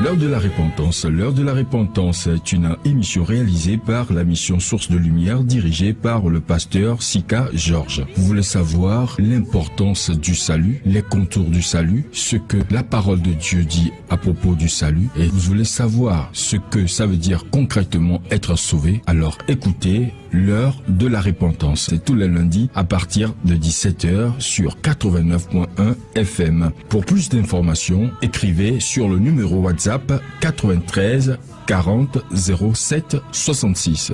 L'heure de la repentance. L'heure de la repentance est une émission réalisée par la mission Source de Lumière dirigée par le pasteur Sika Georges. Vous voulez savoir l'importance du salut, les contours du salut, ce que la parole de Dieu dit à propos du salut, et vous voulez savoir ce que ça veut dire concrètement être sauvé, alors écoutez l'heure de la repentance. C'est tous les lundis à partir de 17h sur 89.1 FM. Pour plus d'informations, écrivez sur le numéro WhatsApp 93 40 07 66.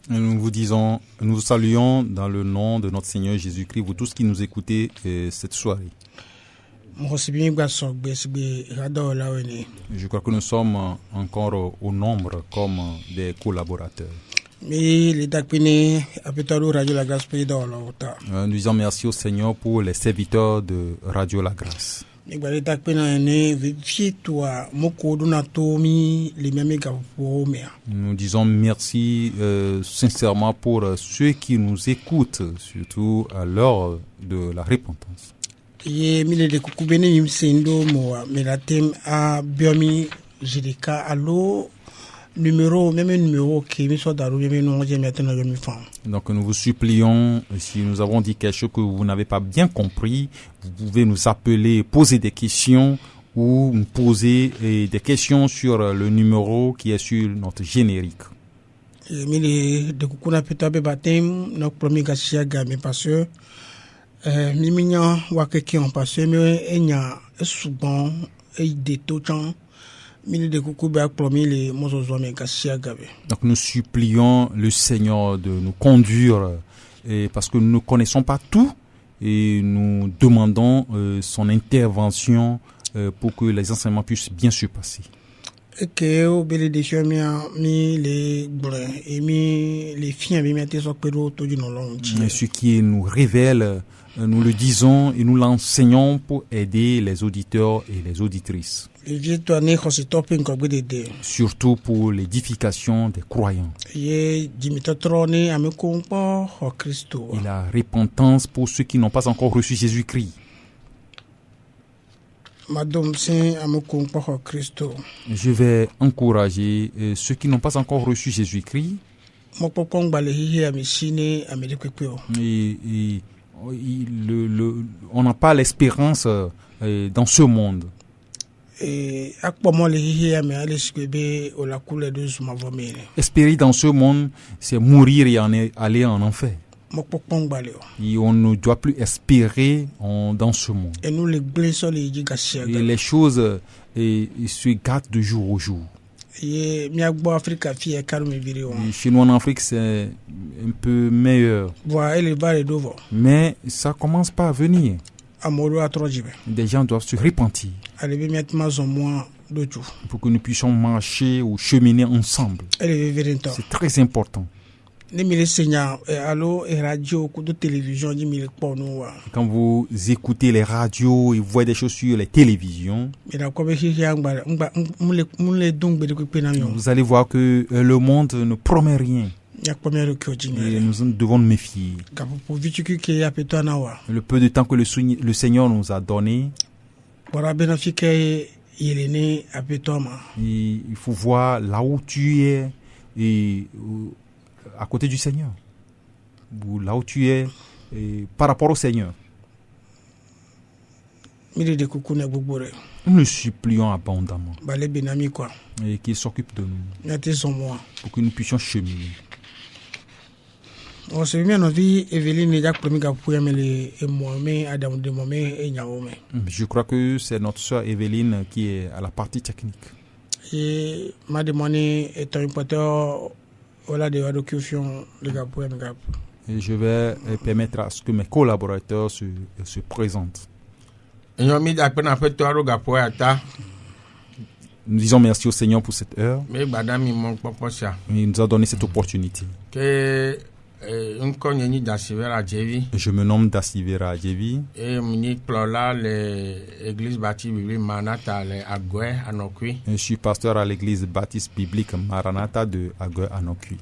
Nous vous saluons dans le nom de notre Seigneur Jésus-Christ, vous tous qui nous écoutez cette soirée. Je crois que nous sommes encore au nombre comme des collaborateurs. Nous disons merci au Seigneur pour les serviteurs de Radio La Grâce. Nous disons merci sincèrement pour ceux qui nous écoutent, surtout à l'heure de la repentance. Donc nous vous supplions, si nous avons dit quelque chose que vous n'avez pas bien compris, vous pouvez nous appeler, poser des questions ou nous poser des questions sur le numéro qui est sur notre générique. Donc nous supplions le Seigneur de nous conduire parce que nous ne connaissons pas tout et nous demandons son intervention pour que les enseignements puissent bien se passer. Et ce qui nous révèle, nous le disons et nous l'enseignons pour aider les auditeurs et les auditrices. Surtout pour l'édification des croyants. Et la repentance pour ceux qui n'ont pas encore reçu Jésus-Christ. Je vais encourager ceux qui n'ont pas encore reçu Jésus-Christ. On n'a pas l'espérance dans ce monde. Espérer dans ce monde, c'est mourir et aller en enfer. Et on ne doit plus espérer dans ce monde. Et les choses se gâtent de jour au jour. Et chez nous en Afrique, c'est un peu meilleur. Mais ça commence pas à venir. Des gens doivent se repentir pour que nous puissions marcher ou cheminer ensemble. C'est très important. Quand vous écoutez les radios et vous voyez des choses sur les télévisions, vous allez voir que le monde ne promet rien. Et nous devons nous méfier. Le peu de temps que le Seigneur nous a donné, il faut voir là où tu es et à côté du Seigneur, ou là où tu es par rapport au Seigneur. Nous le supplions abondamment et qu'il s'occupe de nous pour que nous puissions cheminer. Je crois que c'est notre soeur Evelyne qui est à la partie technique. Et je vais permettre à ce que mes collaborateurs se présentent. Nous disons merci au Seigneur pour cette heure. Il nous a donné cette opportunité. Je me nomme Dasivera Adjevi. Je suis pasteur à l'église baptiste biblique Maranatha de Agwe Anokui.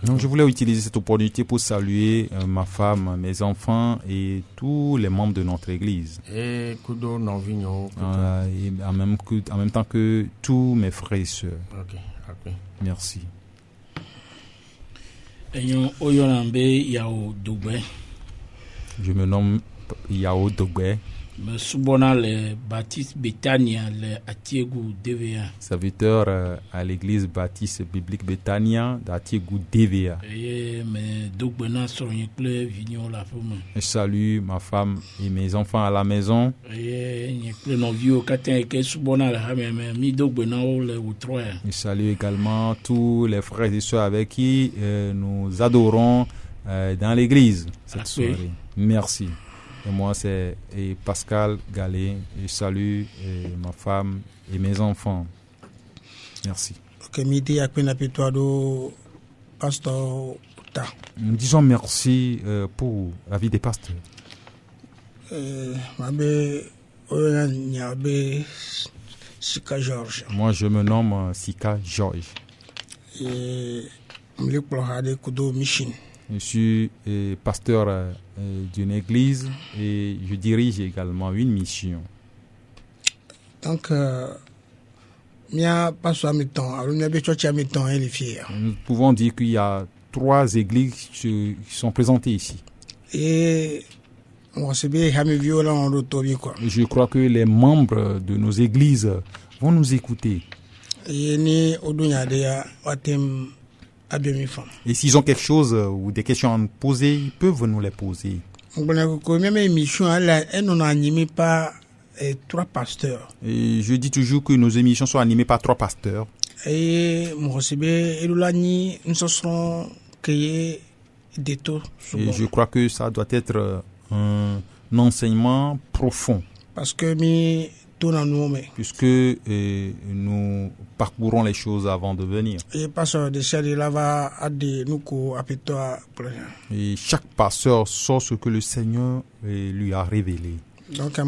Donc je voulais utiliser cette opportunité pour saluer ma femme, mes enfants et tous les membres de notre église. Et en même temps que tous mes frères et sœurs. Okay. Merci. Je me nomme Yao Dogbe. Serviteur à l'église baptiste biblique Betania d'Atiegou DVA. Je salue ma femme et mes enfants à la maison. Je salue également tous les frères et sœurs avec qui nous adorons dans l'église cette soirée. Merci. Et moi, c'est Pascal Galé. Je salue ma femme et mes enfants. Merci. Nous disons merci pour la vie des pasteurs. Moi, je me nomme Sika George. Je suis pasteur d'une église et je dirige également une mission. Donc, nous pouvons dire qu'il y a 3 églises qui sont présentées ici. Et je crois que les membres de nos églises vont nous écouter. Et s'ils ont quelque chose ou des questions à nous poser, ils peuvent nous les poser. Et 3 pasteurs. Et je dis toujours que nos émissions sont animées par 3 pasteurs. Et je crois que ça doit être un enseignement profond. Parce que puisque nous parcourons les choses avant de venir. Et chaque pasteur sort ce que le Seigneur lui a révélé. Donc,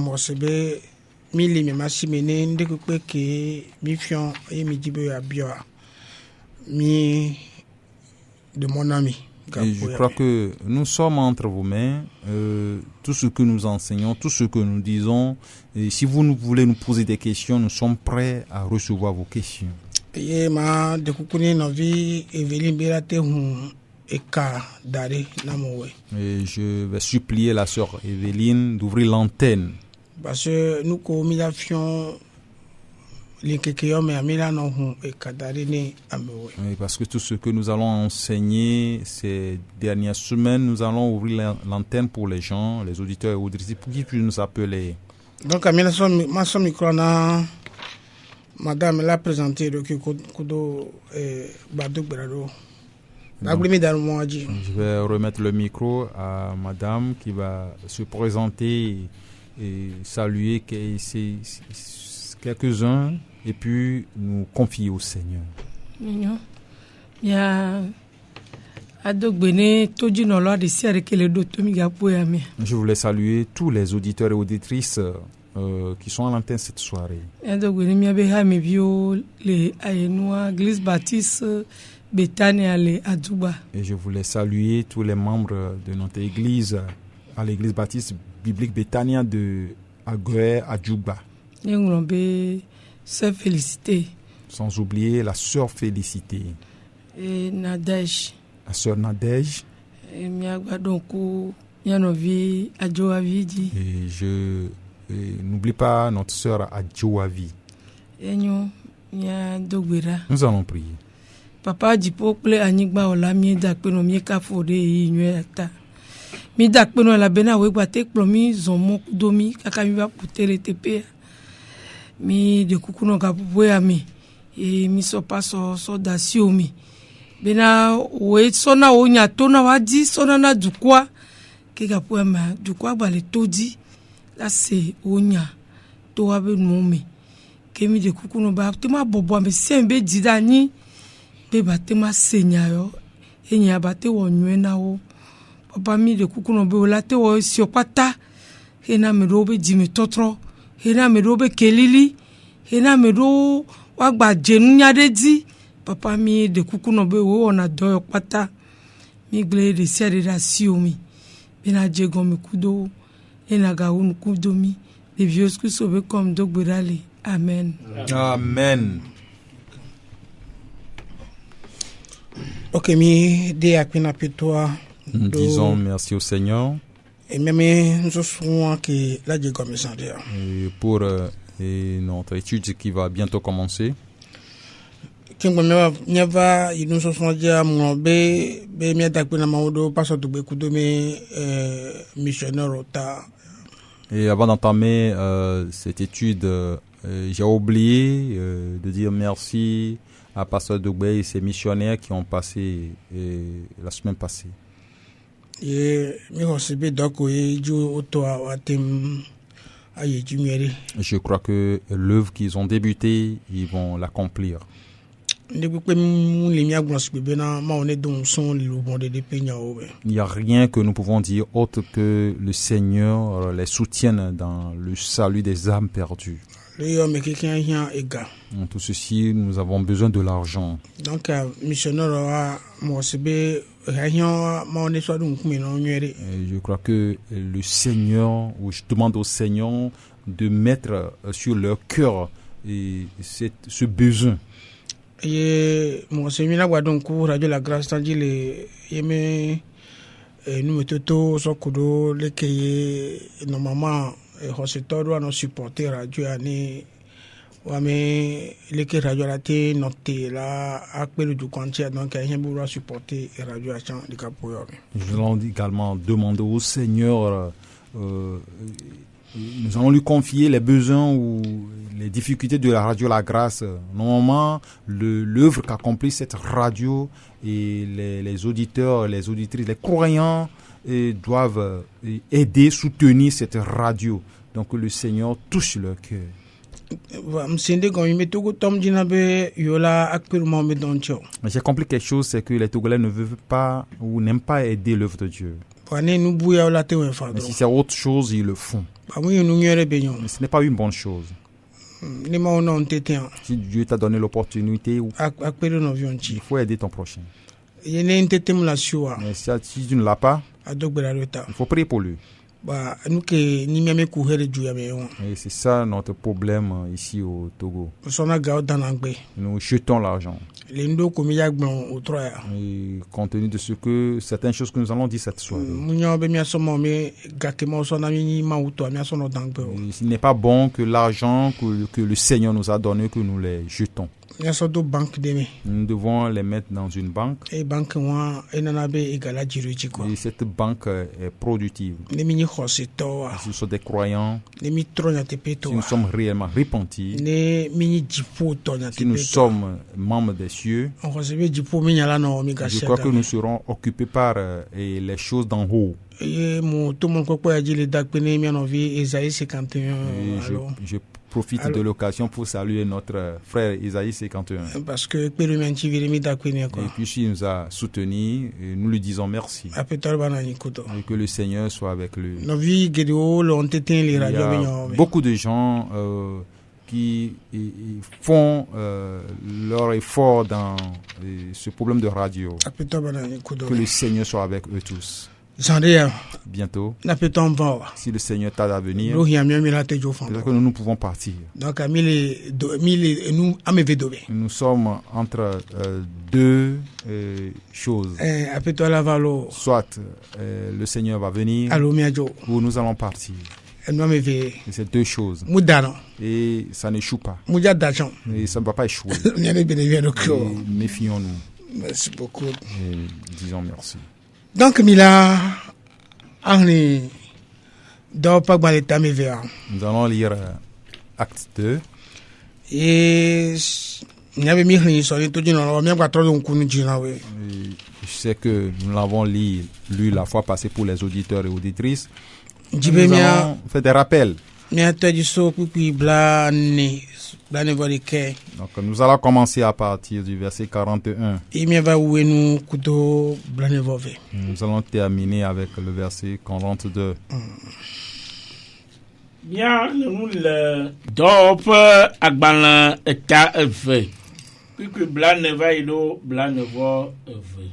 de mon ami. Et je crois que nous sommes entre vos mains, tout ce que nous enseignons, tout ce que nous disons. Et si vous voulez nous poser des questions, nous sommes prêts à recevoir vos questions. Et je vais supplier la sœur Evelyne d'ouvrir l'antenne. Parce que nous parce que tout ce que nous allons enseigner ces dernières semaines, nous allons ouvrir l'antenne pour les gens, les auditeurs et auditrices, pour qu'ils puissent nous appeler. Donc, madame l'a présenté le Kudo Badou Berado. Je vais remettre le micro à madame qui va se présenter et saluer quelques-uns et puis nous confier au Seigneur. Je voulais saluer tous les auditeurs et auditrices qui sont à l'antenne cette soirée. Et je voulais saluer tous les membres de notre église, à l'église baptiste biblique Betania de Agwe Adjouba. Sans oublier la sœur Félicité. Et Nadège. La sœur Nadège. Et je n'oublie pas notre sœur Adjoavi. Nous allons prier. Papa Djipople Anigba Olamie Dakpeno Mieka Fode Inueta. Mi Dakpeno la Bena Webate Plomi Zomo Domi Kakamiva Putere Tepe. Mi de Kukuno Gapuwe Ami. Et mi sopa so dasiomi. Bena we sona onya tona wadi sona na dukwa. Kega puema dukwa bale todi. Là c'est onya. Toabe nomi. kemi de kukuno ba tema bobo me sembe didani be ba tema senya yo enya ba te wonwe na wo papa mi de kukuno be la te wo siopata hena me robe jimi totro hena me robe kelili hena me ro wa gba jenu nyade di papa mi de kukuno be wo ona do pata mi gle de sere da siomi bena jego mi kudo ena ga un kudo mi de vieux que sauver comme dogberale. Amen. Amen. Ok, mi de akina pitoa. Nous disons merci au Seigneur. Et même nous souhaitons que la Dieu comme ça. Pour notre étude qui va bientôt commencer. Kingo nyava nous souhaitons dire mon be mi atakuna maudo paso to be kudomi missionnaire ota. Et avant d'entamer cette étude, j'ai oublié de dire merci à Pasteur Dougbe et ses missionnaires qui ont passé la semaine passée. Je crois que l'œuvre qu'ils ont débutée, ils vont l'accomplir. Il n'y a rien que nous pouvons dire autre que le Seigneur les soutienne dans le salut des âmes perdues. En tout ceci, nous avons besoin de l'argent. Donc, missionnaire, je crois que le Seigneur, ou je demande au Seigneur de mettre sur leur cœur ce besoin. Et mon Seigneur a donc radio la grâce tandis les yeme nous mettons so kudo le que normalement hospital doit nous supporter radio ani wa me le que radio la té noté là appel du quantia donc il y a un supporter radio à champ de capoyo. Je l'ai également demandé au Seigneur nous allons lui confier les besoins ou les difficultés de la radio La Grâce. Normalement, l'œuvre qu'accomplit cette radio et les auditeurs, les auditrices, les croyants doivent aider, soutenir cette radio. Donc le Seigneur touche leur cœur. J'ai compris quelque chose, c'est que les Togolais ne veulent pas ou n'aiment pas aider l'œuvre de Dieu. Mais si c'est autre chose, ils le font. Mais ce n'est pas une bonne chose. Si Dieu t'a donné l'opportunité, il faut aider ton prochain. Mais si tu ne l'as pas, il faut prier pour lui. Et c'est ça notre problème ici au Togo. Nous jetons l'argent. Et compte tenu de certaines choses que nous allons dire cette soirée. Ce n'est pas bon que l'argent que le Seigneur nous a donné, que nous les jetons. Nous devons les mettre dans une banque. Et cette banque est productive. Si nous sommes des croyants, si nous sommes réellement repentis, si nous sommes membres des cieux, je crois que nous serons occupés par les choses d'en haut. Je profite de l'occasion pour saluer notre frère Isaïe 51. Parce que et puis il nous a soutenus et nous lui disons merci. Et que le Seigneur soit avec lui. Il y a beaucoup de gens qui font leur effort dans ce problème de radio. Que le Seigneur soit avec eux tous. Bientôt, si le Seigneur tarde à venir, peut-être que nous pouvons partir. Nous sommes entre deux choses. Soit le Seigneur va venir ou nous allons partir. C'est deux choses. Et ça n'échoue pas. Et ça ne va pas échouer. Méfions-nous. Merci beaucoup. Et disons merci. Donc, Mila, nous allons lire Acte 2. Et je sais que nous l'avons lu la fois passée pour les auditeurs et auditrices. Nous allons faire des rappels. Donc nous allons commencer à partir du verset 41. Nous allons terminer avec le verset 42. Bien, nous le dope agbalan eta eve. Puis blanc ne va ido blanc ne va eve.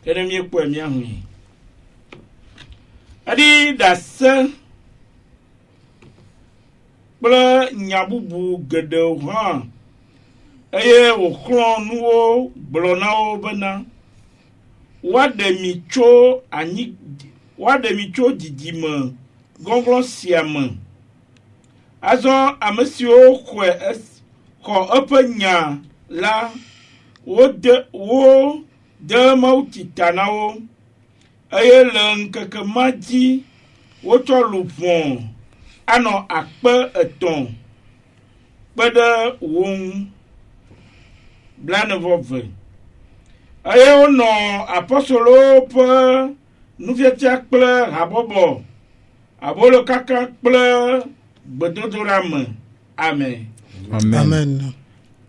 Premier point bien oui. Adi das bla nyabubu gede ha. Eye oklon nuo blona obana. Wa de micho ani wa de micho didima. Gonglon siam. Azon amesio kwe ko openya la wo de mautitanao. Aye len kakamaji wo to lupon ano akpe eton. Bede won blanevove. Aye ono apostolo pe nou vietia kple rabobo. Abolo kaka ple bedodoram. Amen. Amen.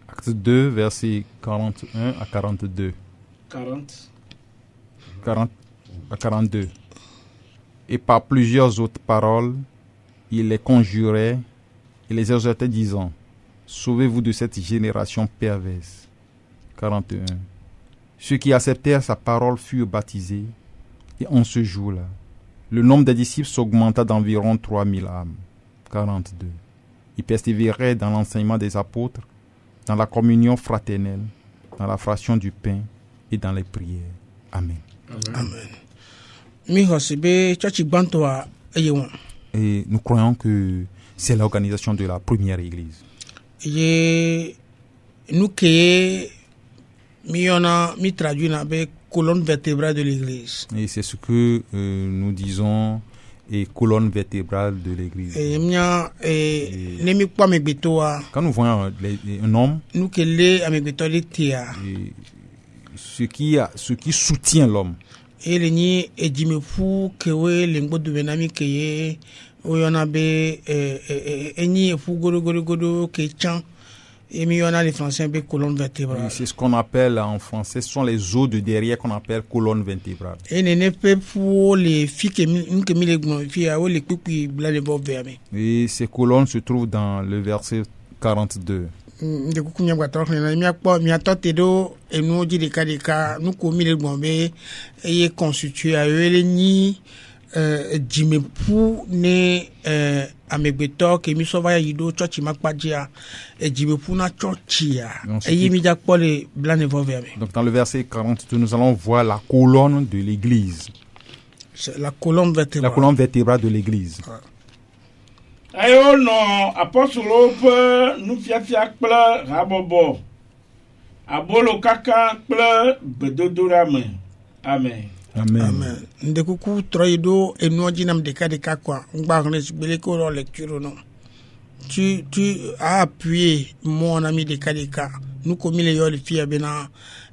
Acte 2, verset 41 à 42. 40 à 42. Et par plusieurs autres paroles, il les conjurait et les exhortait disant, sauvez-vous de cette génération perverse. 41. Ceux qui acceptèrent sa parole furent baptisés, et en ce jour-là, le nombre des disciples s'augmenta d'environ 3000 âmes. 42. Ils persévéraient dans l'enseignement des apôtres, dans la communion fraternelle, dans la fraction du pain et dans les prières. Amen. Amen. Et nous croyons que c'est l'organisation de la première église. Colonne vertébrale de l'église. Et c'est ce que nous disons, et colonne vertébrale de l'église. Quand nous voyons un homme, ce qui soutient l'homme, les Français appellent colonne vertébrale. C'est ce qu'on appelle en français, ce sont les os de derrière qu'on appelle colonne vertébrale. Et ces colonnes se trouvent dans le verset 42. amegbeto ke mi sova ya yido church makpajia ejibepu na church ya donc dans le verset 42 nous allons voir la colonne de l'église. C'est la colonne vertébrale de l'église. Ayo no apostolo pe nu fiafia kple rabobo abolo kaka kple bedodorame. Amen. Amen. Ndekuku troido enoji nam deka kwa ngbarne beleko ro lecture non. Tu as appuyé mon ami deka nous comme les yo le fia bena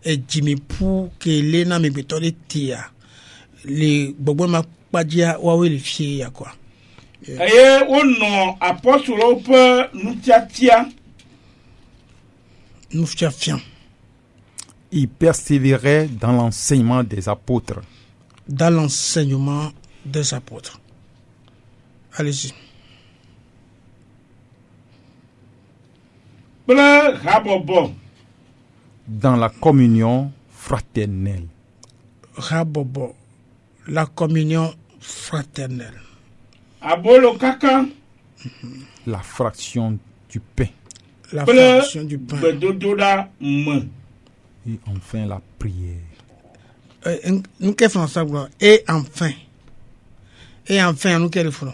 e jimi pou ke lena me betole tia les bobo ma padia wa we le fia quoi. Aye ono apostolo pe nous tiatia nous fiafiant. Il persévérait dans l'enseignement des apôtres. Dans l'enseignement des apôtres. Allez-y. Dans la communion fraternelle. Rabobo. La communion fraternelle. Abolo kaka. La fraction du pain. La fraction du pain. Et enfin la prière. Nous qu'est français et enfin nous qu'est le front.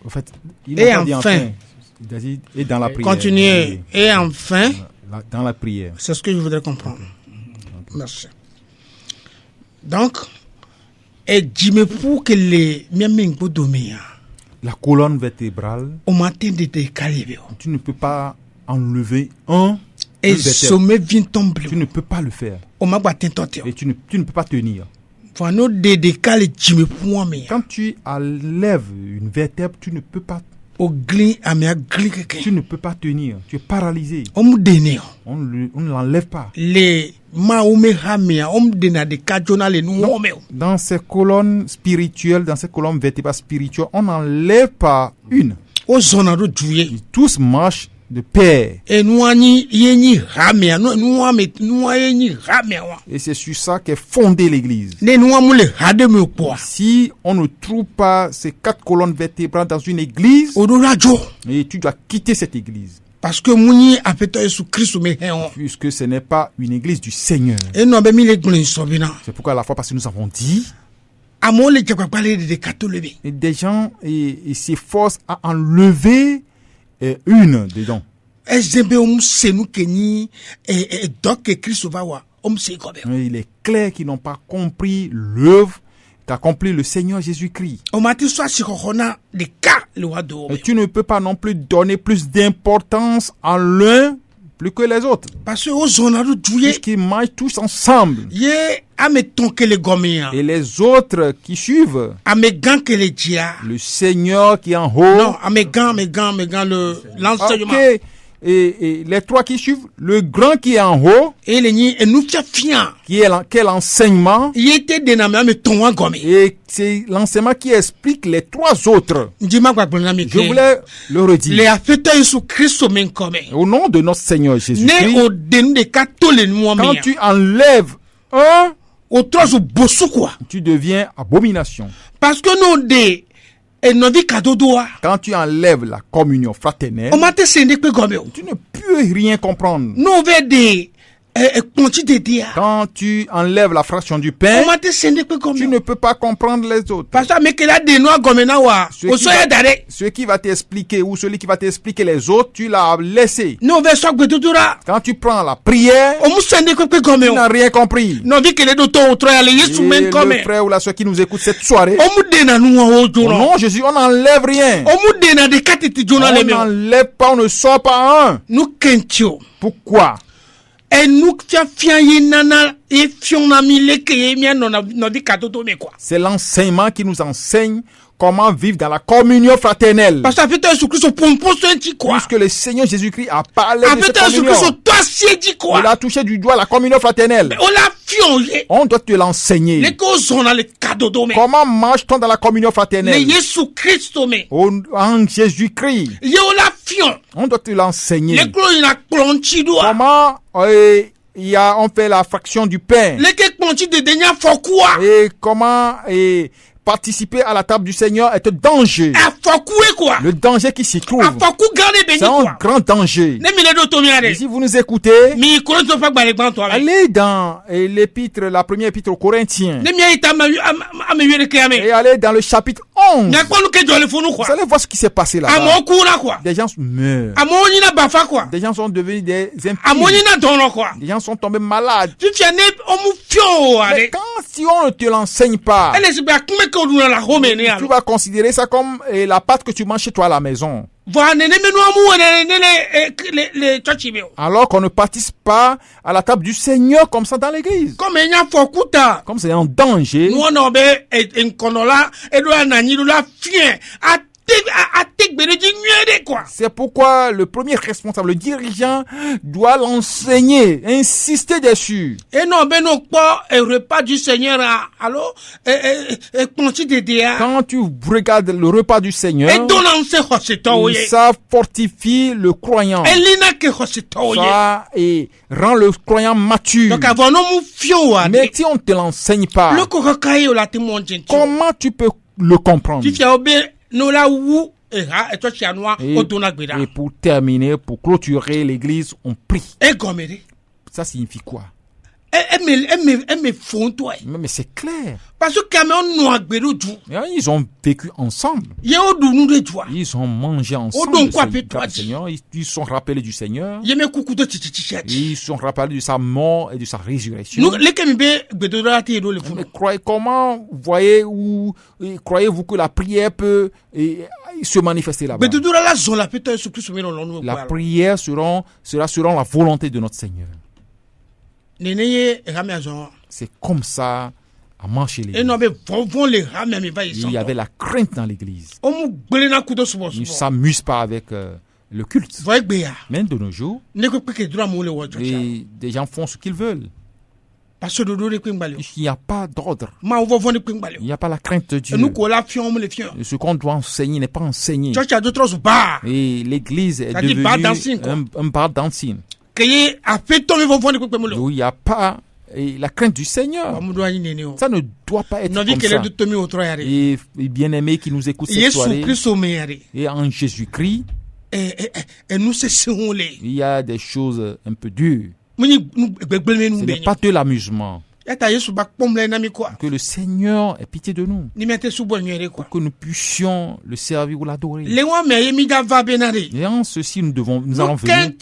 En fait, et enfin. Et dans la prière. Continuez. Et enfin. Dans la prière. C'est ce que je voudrais comprendre. Merci. Donc, et dis-moi pour que les miens dominer. La colonne vertébrale. Au matin de décaler. Tu ne peux pas enlever un. Et sommet vient tomber. Tu ne peux pas le faire. Et tu ne peux pas tenir. Quand tu enlèves une vertèbre, tu ne peux pas tenir. Tu es paralysé. On ne l'enlève pas. Dans ces colonnes spirituelles, dans ces colonnes vertébrales spirituelles, on n'enlève pas une. Ils tous marchent de pair. Et c'est sur ça qu'est fondée l'Église. Si on ne trouve pas ces 4 colonnes vertébrales dans une église, et tu dois quitter cette église. Parce que puisque ce n'est pas une église du Seigneur. C'est pourquoi à la fois parce que nous avons dit, et des gens s'efforcent à enlever une dedans. Il est clair qu'ils n'ont pas compris l'œuvre qu'accomplit le Seigneur Jésus-Christ. Et tu ne peux pas non plus donner plus d'importance à l'un plus que les autres. Puisqu'ils mangent tous ensemble. Et les autres qui suivent, le Seigneur qui est en haut. L'enseignement. Okay. Et les 3 qui suivent, le grand qui est en haut, qui est l'enseignement, et c'est l'enseignement qui explique les 3 autres. Je voulais le redire. Au nom de notre Seigneur Jésus-Christ, quand tu enlèves un, tu deviens abomination. Parce que nous, quand tu enlèves la communion fraternelle, tu ne peux rien comprendre. Quand tu enlèves la fraction du pain, tu ne peux pas comprendre les autres. Ce qui va t'expliquer ou celui qui va t'expliquer les autres, tu l'as laissé. Quand tu prends la prière, tu n'as rien compris. Et le frère ou la soeur qui nous écoute cette soirée, non, Jésus, on n'enlève rien. On n'enlève pas, on ne sort pas un. Pourquoi? C'est l'enseignement qui nous enseigne comment vivre dans la communion fraternelle. Puisque le Seigneur Jésus-Christ a parlé de cette communion. Il a touché du doigt la communion fraternelle. On doit te l'enseigner. Comment marche-t-on dans la communion fraternelle? En Jésus-Christ. On doit te l'enseigner. Comment on fait la fraction du pain. Et comment participer à la table du Seigneur est un danger. Le danger qui s'y trouve, c'est un grand danger. Et si vous nous écoutez, allez dans l'épître, la première épître aux Corinthiens, et allez dans le chapitre 11. Vous allez voir ce qui s'est passé là. Des gens meurent. Des gens sont devenus des impies. Des gens sont tombés malades. Mais quand si on ne te l'enseigne pas, tu vas considérer ça comme la pâte que tu manges chez toi à la maison. Alors qu'on ne participe pas à la table du Seigneur comme ça dans l'église. Comme c'est en danger. C'est pourquoi le premier responsable, le dirigeant, doit l'enseigner, insister dessus. Repas du Seigneur, quand tu regardes le repas du Seigneur, ça fortifie le croyant. Ça et rend le croyant mature. Mais si on ne te l'enseigne pas, comment tu peux le comprendre? Et pour terminer, pour clôturer l'église, on prie. Ça signifie quoi? Mais c'est clair. Parce que ils ont vécu ensemble. Ils ont mangé ensemble. Ils sont rappelés du Seigneur. Ils sont rappelés de sa mort et de sa résurrection. Mais croyez-vous que la prière peut se manifester là-bas? La prière sera selon la volonté de notre Seigneur. C'est comme ça à marcher l'église. Il y avait la crainte dans l'église. Ils ne s'amusent pas avec le culte. Mais de nos jours, des gens font ce qu'ils veulent. Il n'y a pas d'ordre. Il n'y a pas la crainte de Dieu. Ce qu'on doit enseigner n'est pas enseigné. Et l'église est devenue un bar dancing. Où il n'y a pas la crainte du Seigneur. Ça ne doit pas être comme ça. Et bien-aimés qui nous écoutent cette soirée, et en Jésus-Christ, il y a des choses un peu dures. Ce n'est pas de l'amusement. Que le Seigneur ait pitié de nous. Pour que nous puissions le servir ou l'adorer. Et en ceci, nous allons venir.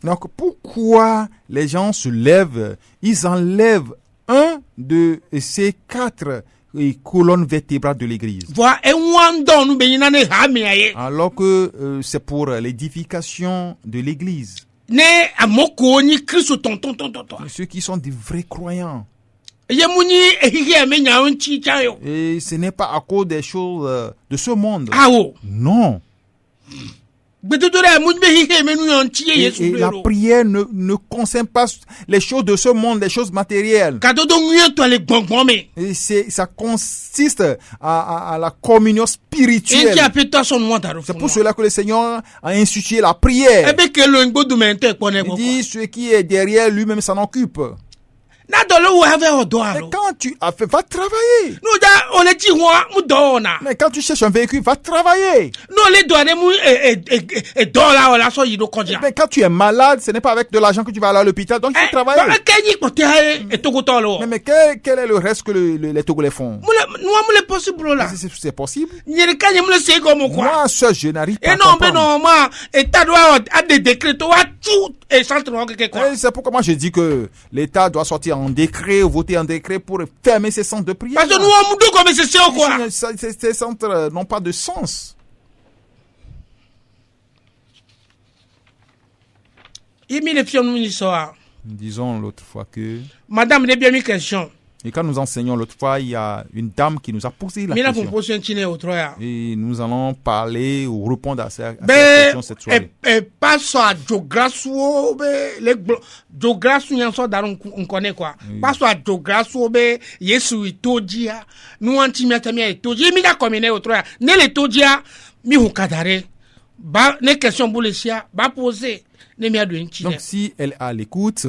Donc, pourquoi les gens se lèvent, ils enlèvent un de ces 4 colonnes vertébrales de l'église. Alors que c'est pour l'édification de l'église. Ceux qui sont des vrais croyants. Et ce n'est pas à cause des choses de ce monde. Non. Et la prière ne concerne pas les choses de ce monde, les choses matérielles. Et ça consiste à la communion spirituelle. C'est pour cela que le Seigneur a institué la prière. Il dit, ce qui est derrière lui-même s'en occupe. Et quand tu as fait, va travailler. Mais quand tu cherches un véhicule, va travailler. Mais quand tu es malade, ce n'est pas avec de l'argent que tu vas aller à l'hôpital, donc tu peux travailler. Mais quel est le reste que les Togolais font? C'est possible. Moi, seul, je n'arrive pas à comprendre. C'est pourquoi moi je dis que l'État doit sortir en décret, voter un décret pour fermer ces centres de prière. Ces centres n'ont pas de sens. Disons l'autre fois que... Madame, il y a bien une question. Et quand nous enseignons l'autre fois, il y a une dame qui nous a posé la question. Et nous allons parler ou répondre à cette question cette soirée. Pas soit géographie, on connaît quoi. Pas soit géographie, yesu itodia, nous antimia itodia, mi la commune autre. Ne le todia, mi hukadare. Ba, ne question boulesia, ba poser, ne mi a de. Donc si elle a l'écoute,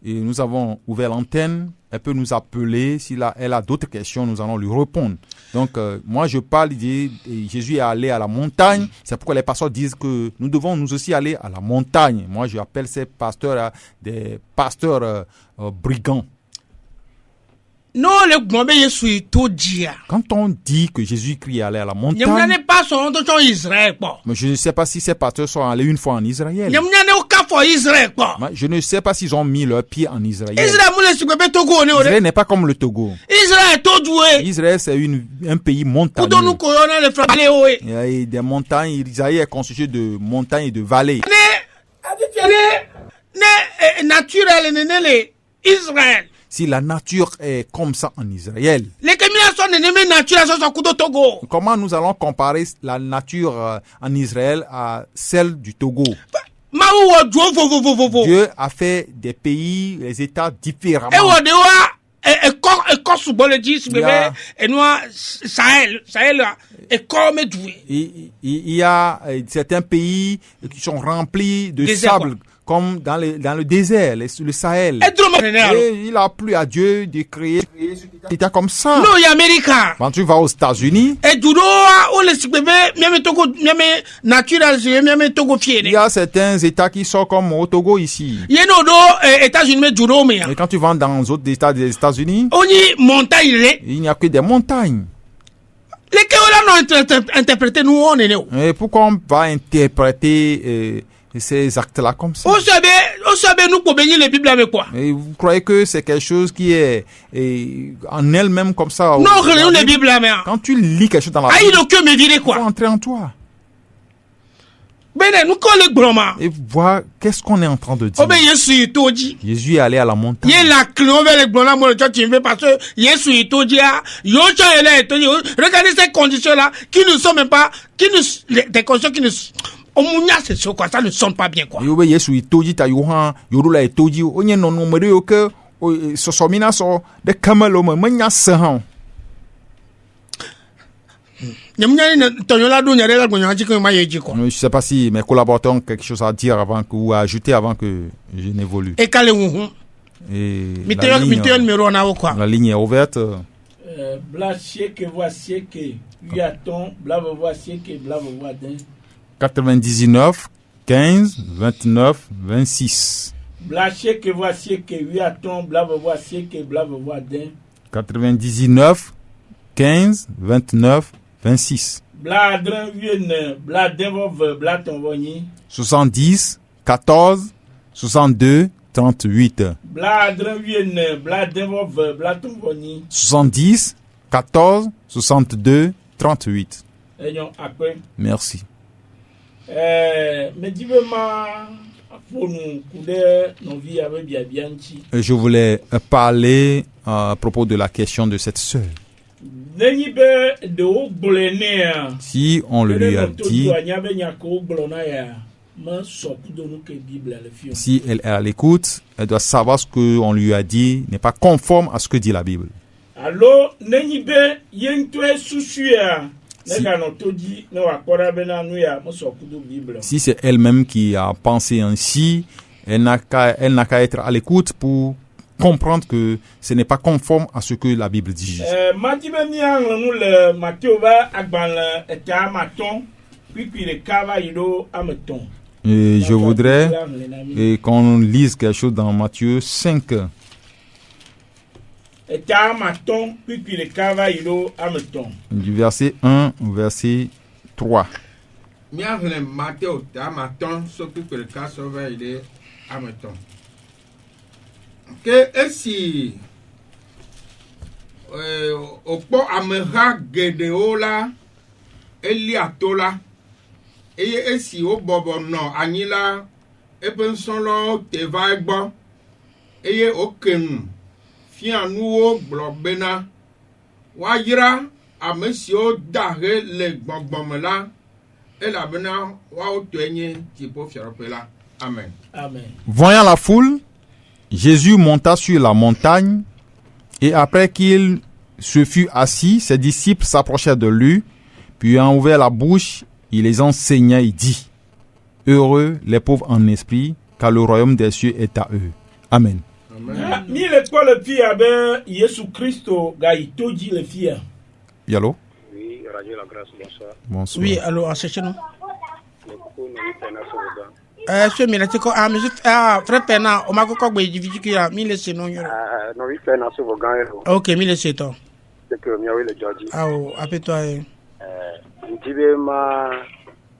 et nous avons ouvert l'antenne, elle peut nous appeler. Si elle a d'autres questions, nous allons lui répondre. Donc, moi, je parle, Jésus est allé à la montagne. C'est pourquoi les pasteurs disent que nous devons nous aussi aller à la montagne. Moi, je appelle ces pasteurs des pasteurs brigands. Quand on dit que Jésus-Christ est allé à la montagne, mais je ne sais pas si ces pasteurs sont allés une fois en Israël. Je ne sais pas s'ils ont mis leurs pieds en Israël. Israël n'est pas comme le Togo. Israël, c'est un pays montagneux. Et des montagnes, Israël est constitué de montagnes et de vallées. Israël. Si la nature est comme ça en Israël, comment nous allons comparer la nature en Israël à celle du Togo? Dieu a fait des pays, les États différemment. Il y a certains pays qui sont remplis de sable. Comme dans le désert, le Sahel. Et il a plu à Dieu de créer des États comme ça. Quand tu vas aux États-Unis, il y a certains États qui sont comme au Togo ici. Et quand tu vas dans d'autres États des États-Unis, il n'y a que des montagnes. Et pourquoi on va interpréter ces actes-là comme ça? Et vous croyez que c'est quelque chose qui est en elle-même comme ça? Non, quand tu lis quelque chose dans la Bible, il faut entrer en toi. Et voir qu'est-ce qu'on est en train de dire. Jésus est allé à la montagne. Regardez ces conditions-là qui ne sont même pas, des conditions qui ne sont ça ne sonne pas bien quoi. Je ne sais pas si mes collaborateurs ont quelque chose à dire ou à ajouter avant que je n'évolue. Et la ligne est ouverte. 99 15 29 26. 99 15 29 26. 70 14 62 38. 70 14 62 38. Merci. Je voulais parler à propos de la question de cette sœur. Si on le lui a dit, si elle est à l'écoute, elle doit savoir ce qu'on lui a dit n'est pas conforme à ce que dit la Bible. Si c'est elle-même qui a pensé ainsi, elle n'a qu'à être à l'écoute pour comprendre que ce n'est pas conforme à ce que la Bible dit. Et je voudrais qu'on lise quelque chose dans Matthieu 5. Du verset 1 au verset 3. Que esi okpo ameha gedewo la eli atola eye esi wo bobo no anyi la ebe nsolo te va egbo eye okenu fianuwo globena wa yira amesi o dahe le gbogbome la elabena wa o to enye tipo fiarope la. Amen. Amen. Voyant la foule, Jésus monta sur la montagne, et après qu'il se fut assis, ses disciples s'approchèrent de lui, puis ayant ouvert la bouche, il les enseigna et dit: Heureux les pauvres en esprit, car le royaume des cieux est à eux. Amen. Yallo? Oui, Radio La Grâce, bonsoir. Bonsoir. Oui, allô, asseyez-nous. Monsieur Milatiko, monsieur frère Pena, on m'a coupé du vidéo là, mille c'est non. Non, oui, Pena sur vos gants. Ok, mille c'est toi. C'est que mieux le Georgie. Ah, appelle-toi. Ndibe ma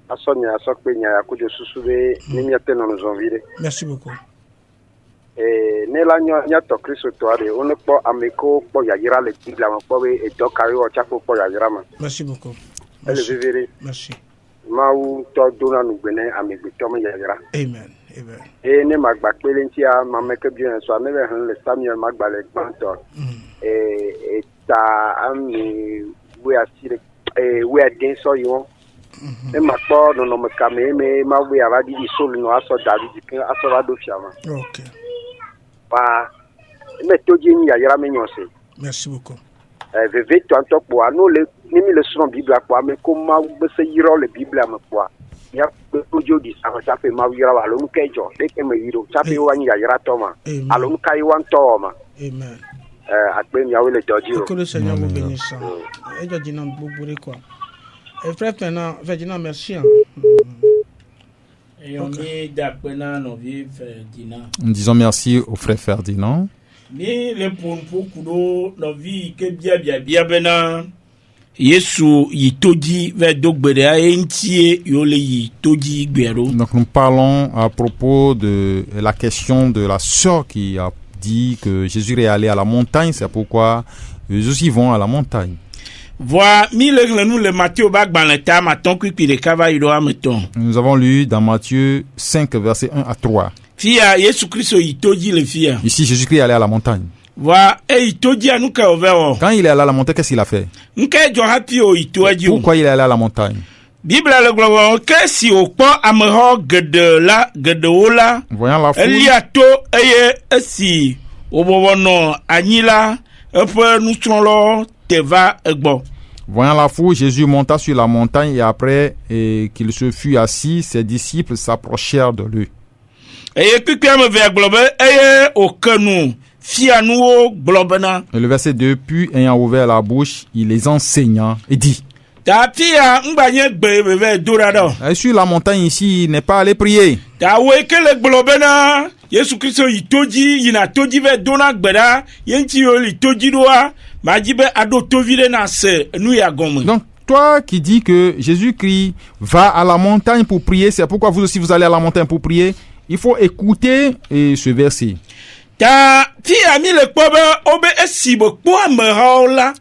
asonya asokpenya yakujo susube nimyate no nzonvire. Merci beaucoup. Nela nyato Kristo toade on po ameko po yayira le Bible ma po e dokari o chapo po yayira ma. Merci beaucoup. Merci. Mau to dona nu gbene amegbito me yayira. Amen. Amen. Ne magba pelentia mameke bien so amebe han le Samuel magba le gbanto. Ta ami we asire we den so yo. Ne makpo no me kame me ma we avadi isolu no aso David kin aso rado fiama. OK. Merci beaucoup. Veve to antokpo anu le nimi le son Bible akwa me ko ma be se yiro le Bible am kwa ya ojo di sa ta pe ma yira wa lo nkejo de ke me yiro ta pe wa nya yira to ma alo nkai wan to ma. Amen. Akpe mi awele doji o. Que le Seigneur vous bénisse. Et je dis non beaucoup quoi. Et frère Fernand, Ferdinand, merci. Nous disons merci au frère Ferdinand. Donc nous parlons à propos de la question de la sœur qui a dit que Jésus est allé à la montagne, c'est pourquoi eux aussi vont à la montagne. Nous avons lu dans Matthieu 5, versets 1 à 3. Ici, Jésus-Christ est allé à la montagne. Quand il est allé à la montagne, qu'est-ce qu'il a fait? Pourquoi il est allé à la montagne? Bible le globe que si au pas ameho gedeola voyant la foule eliato eye si obobono anila peu nous tronlo teva egbo. Voyant la foule, Jésus monta sur la montagne et après qu'il se fut assis, ses disciples s'approchèrent de lui. Eye pipiam vers globe eye okenu fianu globena. Et le verset 2, puis ayant ouvert la bouche, il les enseigna et dit: sur la montagne ici, il n'est pas allé prier. Donc, toi qui dis que Jésus-Christ va à la montagne pour prier, c'est pourquoi vous aussi vous allez à la montagne pour prier. Il faut écouter ce verset.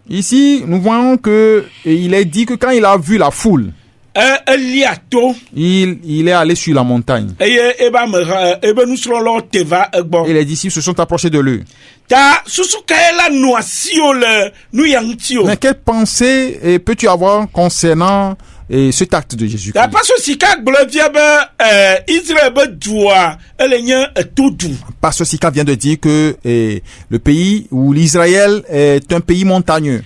Ici, nous voyons que il est dit que quand il a vu la foule, il est allé sur la montagne. Et les disciples se sont approchés de lui. Mais quelle pensée peux-tu avoir concernant cet acte de Jésus? Pasteur Sika vient de dire que le pays où l'Israël est un pays montagneux.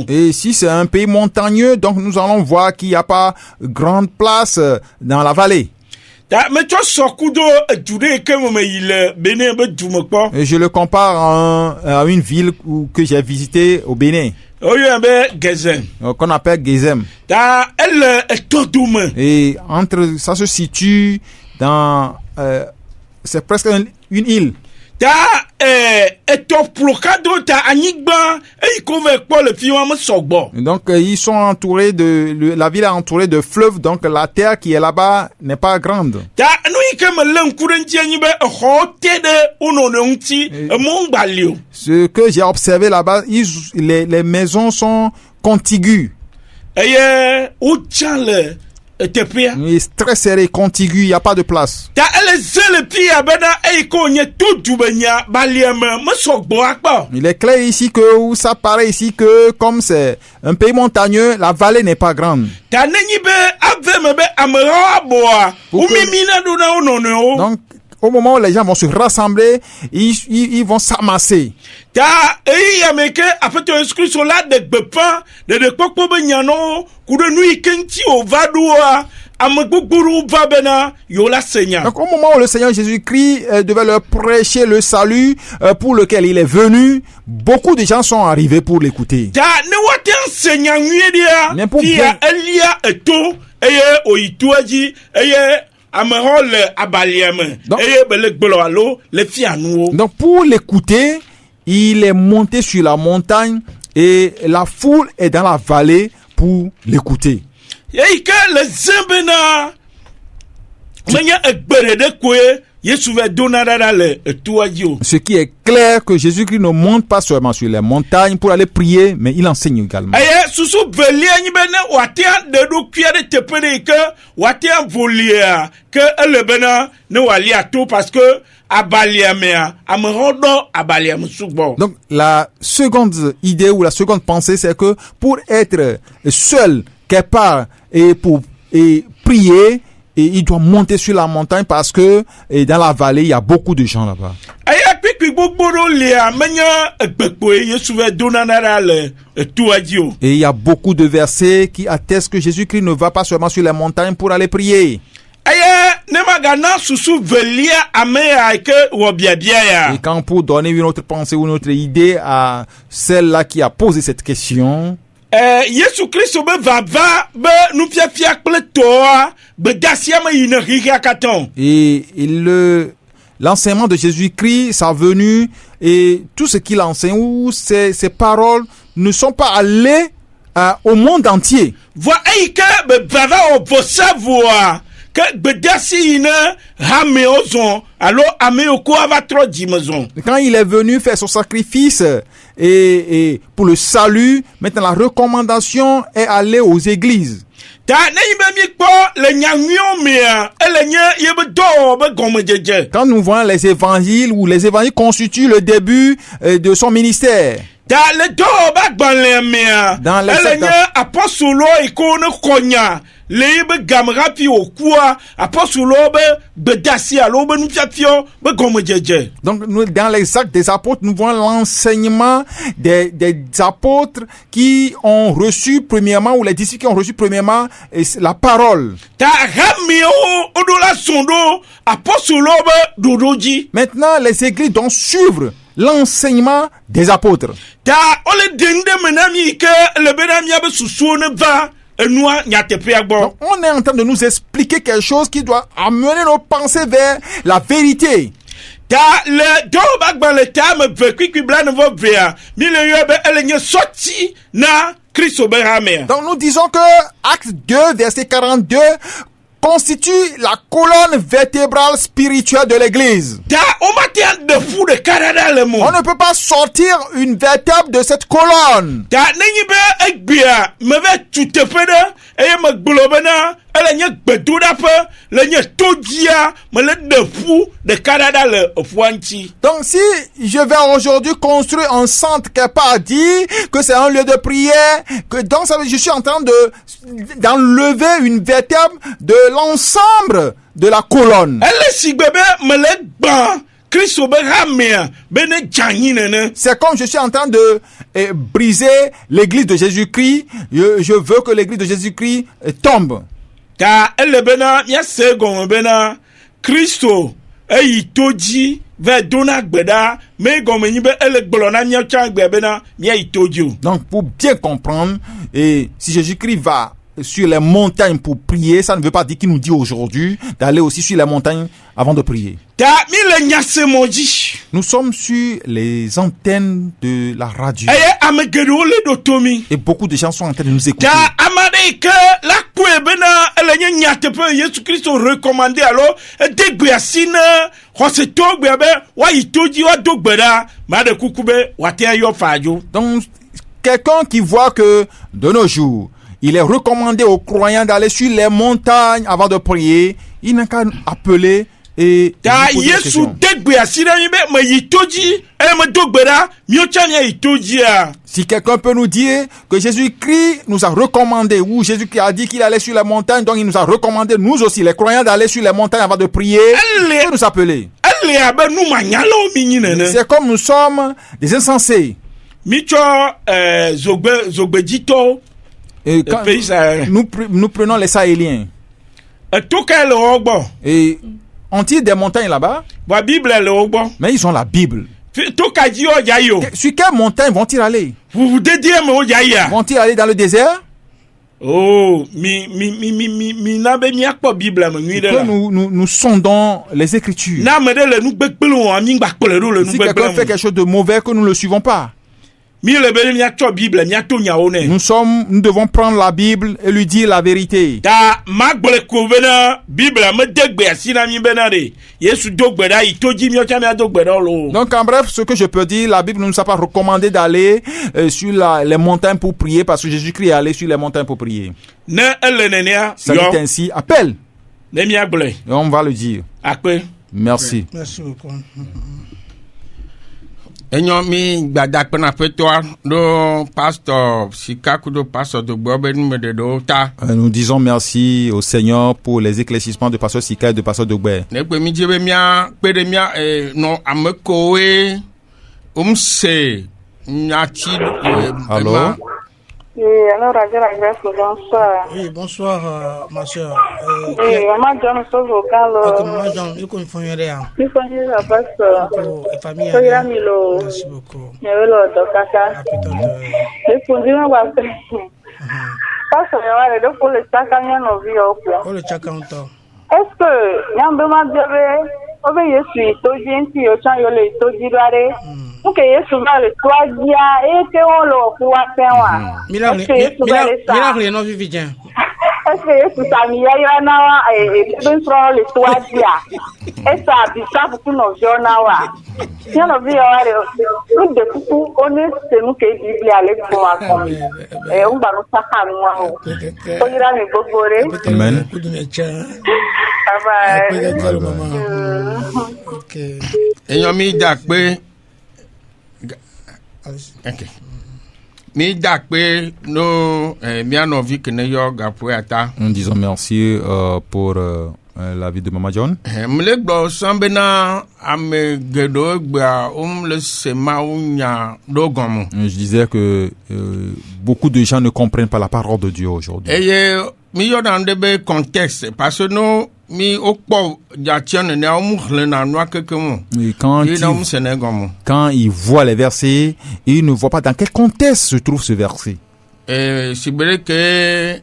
Et si c'est un pays montagneux, donc nous allons voir qu'il n'y a pas grande place dans la vallée. Et je le compare à une ville que j'ai visitée au Bénin, qu'on appelle Gezem. Et ça se situe dans c'est presque une île. Donc ils sont entourés la ville est entourée de fleuves, donc la terre qui est là-bas n'est pas grande. Ce que j'ai observé là-bas, les maisons sont contiguës. Très serré, contigu, il n'y a pas de place. Il est clair ici que ça paraît ici que comme c'est un pays montagneux, la vallée n'est pas grande. Donc, au moment où les gens vont se rassembler, ils vont s'amasser. Donc au moment où le Seigneur Jésus-Christ devait leur prêcher le salut pour lequel il est venu, beaucoup de gens sont arrivés pour l'écouter. Mais pour bien... Donc pour l'écouter, il est monté sur la montagne et la foule est dans la vallée pour l'écouter. Ce qui est clair que Jésus-Christ ne monte pas seulement sur les montagnes pour aller prier, mais il enseigne également. Donc la seconde idée ou la seconde pensée, c'est que pour être seul quelque part et prier, et il doit monter sur la montagne parce que dans la vallée, il y a beaucoup de gens là-bas. Et il y a beaucoup de versets qui attestent que Jésus-Christ ne va pas seulement sur les montagnes pour aller prier. Et quand pour donner une autre pensée ou une autre idée à celle-là qui a posé cette question, et l'enseignement de Jésus-Christ, sa venue et tout ce qu'il enseigne, ou ses paroles ne sont pas allées au monde entier. que bedasi ne hameozon alors ameoko avatro dimezon. Quand il est venu faire son sacrifice et pour le salut, maintenant la recommandation est aller aux églises. Quand nous voyons les évangiles, où les évangiles constituent le début de son ministère. Dans les apostolo ikono konya lebe gamrapi okua apostolo bedasi alobe nutiafio be gomejeje. Donc nous, dans les actes des apôtres, nous voyons l'enseignement des apôtres qui ont reçu premièrement, ou les disciples qui ont reçu premièrement la parole. Maintenant les églises doivent suivre l'enseignement des apôtres. Donc, on est en train de nous expliquer quelque chose qui doit amener nos pensées vers la vérité. Donc nous disons que Acte 2, verset 42 constitue la colonne vertébrale spirituelle de l'église. On ne peut pas sortir une vertèbre de cette colonne. Donc si je vais aujourd'hui construire un centre qui n'a pas dit que c'est un lieu de prière, que donc ça veut dire que je suis en train d'enlever une vertèbre de l'ensemble de la colonne. C'est comme je suis en train de briser l'église de Jésus-Christ. Je veux que l'église de Jésus-Christ tombe. Donc pour bien comprendre, et si Jésus-Christ va sur les montagnes pour prier, ça ne veut pas dire qu'il nous dit aujourd'hui d'aller aussi sur les montagnes avant de prier. Nous sommes sur les antennes de la radio et beaucoup de gens sont en train de nous écouter. Donc quelqu'un qui voit que de nos jours il est recommandé aux croyants d'aller sur les montagnes avant de prier, il n'a qu'à appeler et si quelqu'un peut nous dire que Jésus-Christ nous a recommandé, ou Jésus-Christ a dit qu'il allait sur les montagnes, donc il nous a recommandé, nous aussi, les croyants, d'aller sur les montagnes avant de prier, il peut nous appeler. C'est comme nous sommes des insensés. Et quand nous prenons les Sahéliens et on tire des montagnes là-bas, mais ils ont la Bible. Sur quelle montagne vont-ils aller? Vont-ils aller dans le désert? Nous sondons les Écritures. Si quelqu'un fait quelque chose de mauvais, que nous ne le suivons pas. Nous devons prendre la Bible et lui dire la vérité. Donc en bref, ce que je peux dire, la Bible ne nous a pas recommandé d'aller sur les montagnes pour prier, parce que Jésus-Christ est allé sur les montagnes pour prier. Ça dit ainsi, appelle. Et on va le dire. Merci. Merci beaucoup. Enyomi gbadakpena fetoa do pasteur Sikaku do pasteur de Boben de Dota. Nous disons merci au Seigneur pour les éclaircissements de pasteur Sika et de pasteur Dogbe. Ne pe mi jebe mia pedemia no amekoe umse nyati. Alors alors, Radio La Grâce, bonsoir. Oui, bonsoir, ma soeur. Oui, maman John, je suis vocal. Maman John, il faut une famille. Il faut une pasteur. Famille. Merci beaucoup. Je vais le docteur. Et pour dire, on va faire. Pasteur, il faut le chacun nos vies au plan. Oh, le chacun. Est-ce que, il y a un demande de obéir sur Toji, au champ, il y a le Toji Baré. Ok, Yesu va le toadia et que on le voit faire. Miracle, non vivant. Est-ce que Yesu samia yana wa ben pro le toadia. Esa bisa buku no jona wa. Yo no vi wa re. Lu de kuku one se nu ke Biblia le ko wa ko. Un ba no saka nu wa o. O ira ni gogore. Amen. Bye. Okay. Eyan mi da pé okay. Mi da pé no miano vi que ne yo gapuata. Nous disons merci pour la vie de Maman John. M'le gbo sambena ame gedo gba le sema unya dogomo. Je disais que beaucoup de gens ne comprennent pas la parole de Dieu aujourd'hui. Et mi yo dans de contexte parce que nous mi okpo jatiane ne omukhle na noa kekemo. Quand il voit les versets, il ne voit pas dans quel contexte se trouve ce verset. Si bele que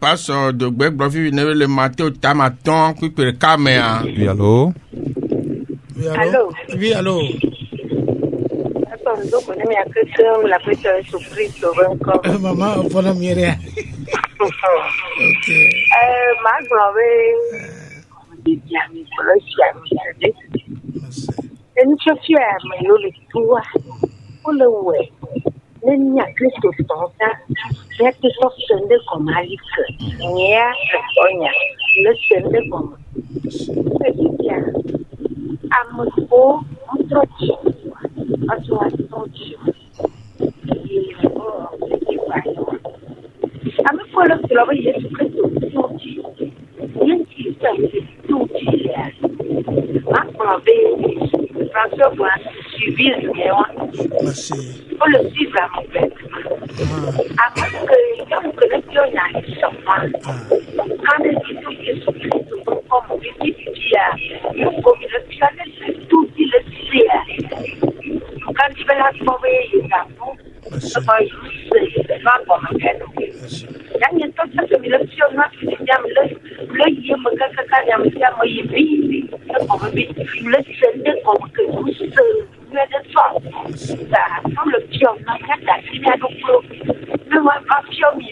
passe de Gbegbofi le Matthieu tamaton qui peut camera. Oui, allô. Oui, allô. Oui, allô. Maman, voilà mieux. Ok. Ma grave. Une chauffeur, mais le toit, pour le ouais. Il y a Christo Stanza, il y a des sortes de comme Alice, il y a le seul de comme. C'est-à-dire, à mon beau, on trouve, à toi, on trouve. À me faire le travail, il y a ce Christo, il y a tout hier. Maintenant, François voit suivi le néant. Merci. Pour le suivre à mon père. Après que nous connaissions la histoire, quand les étudiants sont comme on dit, nous communiquons tout dit le ciel. Quand tu vas la trouver, il y a tout. C'est pas comme un cadeau. Yang itu satu milasiun masih jam le ye mengkaka jam yibi ko bi le sende ko ke us ne de fa ça comme le pion na kata sina do pro ne wa pas pion mi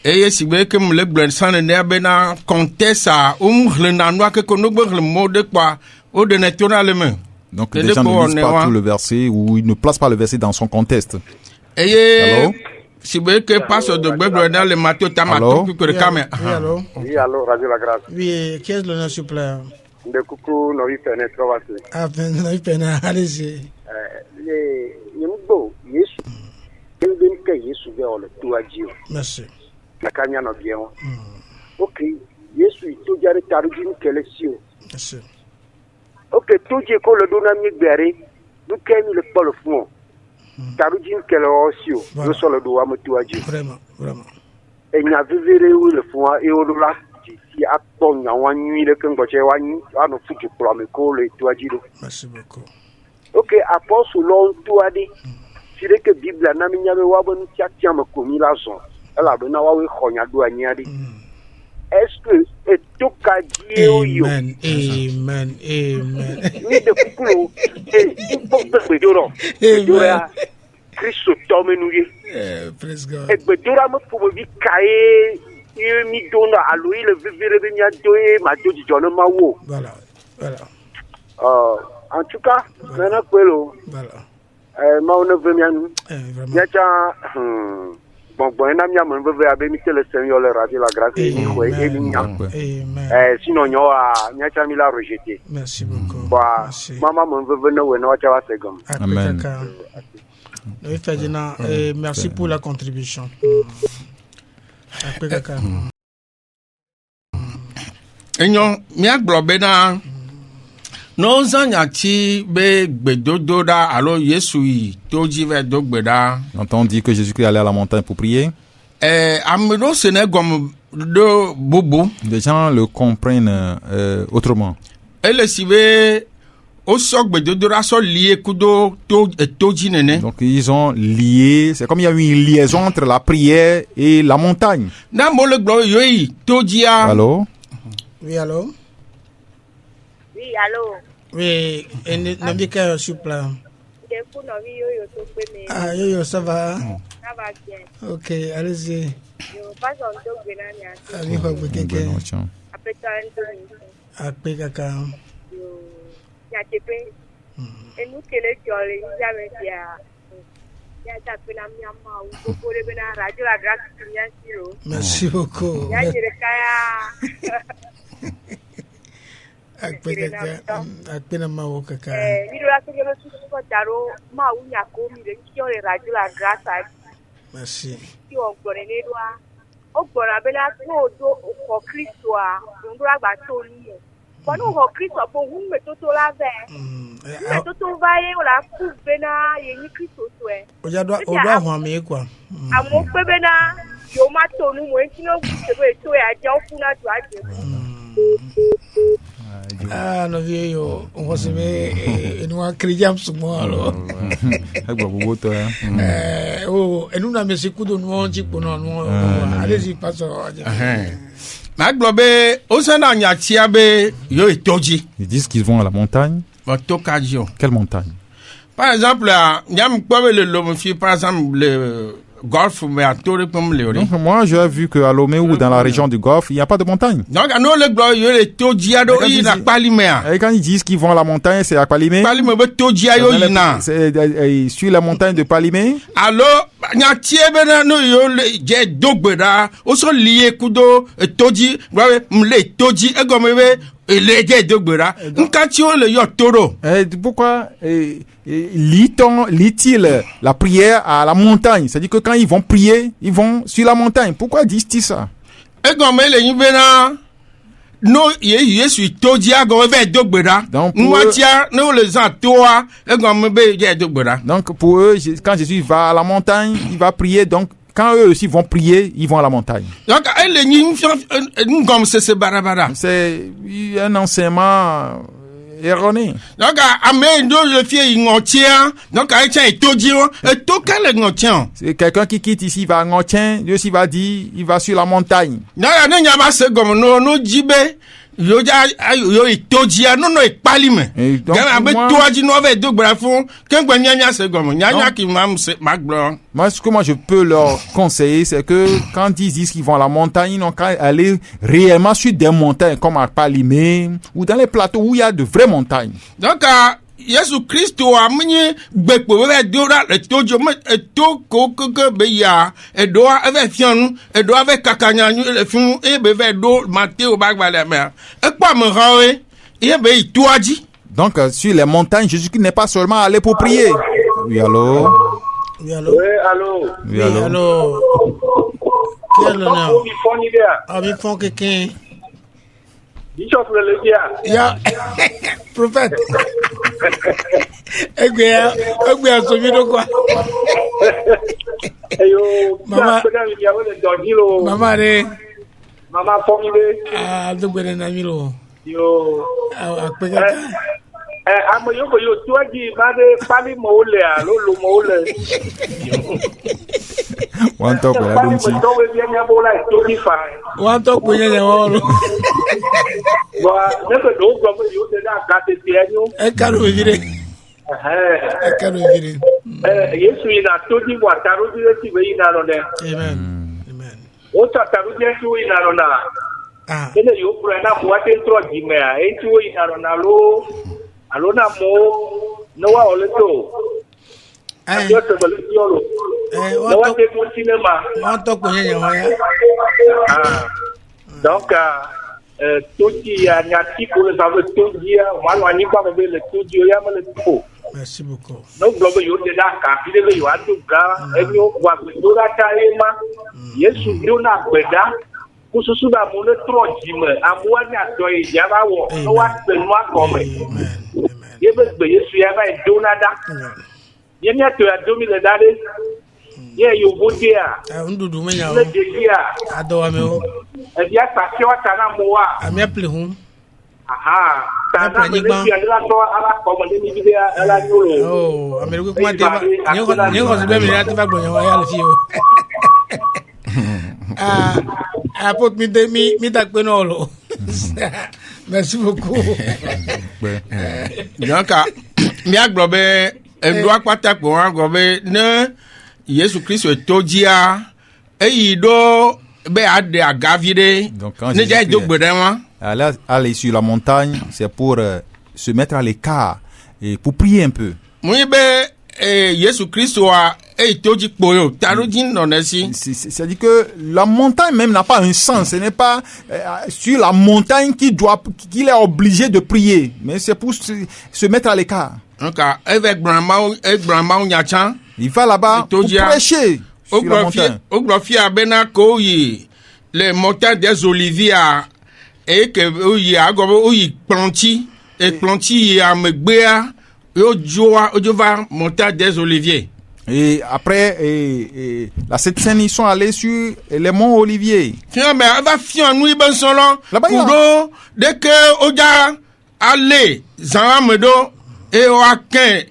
eye sigbe ke mle gblend san ne bena contexte a na noa ke ko no gbe mode kwa o de naturel me. Donc les gens ne lisent pas tout le verset ou ils ne placent pas le verset dans son contexte. Eye sigbe ke passe de gbe dans le Matthieu tamato que le caméra. Oui, allô, Radio La Grâce. Oui, qui est le nom s'il vous plaît? De coucou, Novi Pene, Trovasi. Ah, Novi Pene, allez-y. Yembo, Yesu. Yembo ke Yesu be o le tuaji. Merci. Nakanya no bien. OK, Yesu to jare tarujin kelesio. Merci. OK, to je ko le dona mi gbere, du kemi le polo fun. Tarujin kelosio, do so le do amutu aji. Vraiment, vraiment. E nya vivere u le fun e o la ti akpo nya wan nyi le kengo che wan anu fuji pro me ko le tu aji do. Merci beaucoup. OK, apostle lo tu ade. Sire que Bible na mi nyabe wa bonu tiatia me komi la son. Ela be na wa we khonya do anyade. Est-ce que et to ka dio yo. Amen. Amen. Amen. Ni de kulo e ipo be doro. Amen. Christo tomenuye. Praise God. E be dora me po bi kae mi dona aloyi le vivere be nya doye ma doji jono ma wo. Voilà. Voilà. En tout cas, nana kwelo. Voilà. Ma on veut bien. Vraiment. Yacha bon na mi amon veut abe mi le Seigneur le Radio La Grâce et sinon yo yacha mi la rejeté. Merci beaucoup. Merci. Maman mon veut venir we no wacha wa segom. Amen. Oui, Ferdinand, merci pour la contribution. Enyo mi aglobe na no zanya ti be gbedodo da alo Yesu yi to jive do gbeda. On dit que Jésus-Christ allait à la montagne pour prier. Amdo sene gom do bobo. Les gens le comprennent autrement. Elle sibe Donc ils ont lié, c'est comme il y a eu une liaison entre la prière et la montagne. Allô? Oui, allô? Oui, allô? Oui, Nabika Supla. Ah, yo, ça va? Ça va bien. Ok, allez-y. Je passe en deux grenades. Ah, oui, pas vous quelqu'un. Après ça, un peu. Après, caca. Et nous, que les jolles, jamais bien. Merci beaucoup. Merci. Ah, no viejo, on se ve en un crillam sumalo. En una mesikudo no chipo no. Allez-y, passe. Ils disent qu'ils vont à la montagne. Quelle montagne? Par exemple, par exemple, le Golfe, mais à donc, moi, j'ai vu qu'à Lomé ou dans la région du Golfe, il n'y a pas de montagne. Donc, et quand ils disent qu'ils vont à la montagne, c'est à Palimé. C'est sur la montagne de Palimé. Alors, pourquoi lit-il la prière à la montagne? C'est-à-dire que quand ils vont prier, ils vont sur la montagne. Pourquoi disent-ils ça? Donc, pour eux, quand Jésus va à la montagne, il va prier. Donc, quand eux aussi vont prier, ils vont à la montagne. Donc, c'est un enseignement erroné. Donc, c'est quelqu'un qui quitte ici, va à Ngotien, lui aussi va dire, il va sur la montagne. Moi, ce que moi je peux leur conseiller, c'est que quand ils disent qu'ils vont à la montagne, ils n'ont qu'à aller réellement sur des montagnes comme à Palimé ou dans les plateaux où il y a de vraies montagnes. Donc, Yesu Christo amnye gbekpo we dora le tojo me to ko be ya edo ave fianu edo ave kakanya le fun e be ve do Matthieu bagbale me e pa me rawe e be ituaji. Donc sur les montagnes, Jésus-Christ n'est pas seulement allé pour prier. Oui, allô? Oui, allô? Oui, allô? Oui, allô? Allô? Quel honneur? Ah, il faut quelqu'un. Bishop Lelegia. Yeah. Prophète. Egbe asomiro kwa. Eyo, Mama. Mama re. Mama Pomide. Ah, dogbe na milo. Yo. Apega. Amo yoko yo tuaji made pali moule a lolo moule. One talk with Adunchi. One talk with you. Well, never do go with you that got it piano. I can't read it. I can't read it. Yes, we are talking what Taruji in Arona. Amen. Amen. What Taruji in Arona? Ah. Then you bring up what in Trojima, ain't you in Arona low? Alona mo, no one will go. I just a little. No one take one cinema. One talk with you. Donc, Toji, Nyati, pour les avoir Toji, moi, on n'y va pas le Toji, il y a mal de peau. Merci beaucoup. No global you did that, Kapi, you had to go, everyone was with Dora Yes, you do not with that. Kususuda mo le Troji me, amuanya to e jaba wo, no wa pe no akome. Amen. Ye be Yesu ya ba donada. Ye nya to ya domi le dade. Ye yo bodia. Ndudu menya o. Le degia. Ado ame o. E dia ta se wa tana mo wa. Ame aple hu. Aha. Kana me ne ya la to ala ko mo ni bi ya ala nyolo. Oh, America kuma te ba. Ni ko se be mi ati ba gboyan wa ya le fi o. Apot mi tak pe no lo. Merci beaucoup. Yanka mi agbobe endo apata po agbobe ne Jésus Christ tojia eyi do be ade agavide. Donc quand aller sur la montagne, c'est pour se mettre à l'écart et pour prier un peu. C'est-à-dire que la montagne même n'a pas un sens. Ce n'est pas sur la montagne qu'il est obligé de prier, mais c'est pour se mettre à l'écart. Il va là-bas pour prêcher sur la montagne. Les montagnes des Oliviers et que planti à Megbea montagne des Oliviers. Et après la cette scène, ils sont allés sur les monts Olivier. Là-bas dès que Oja allait Zaramedo et Oakin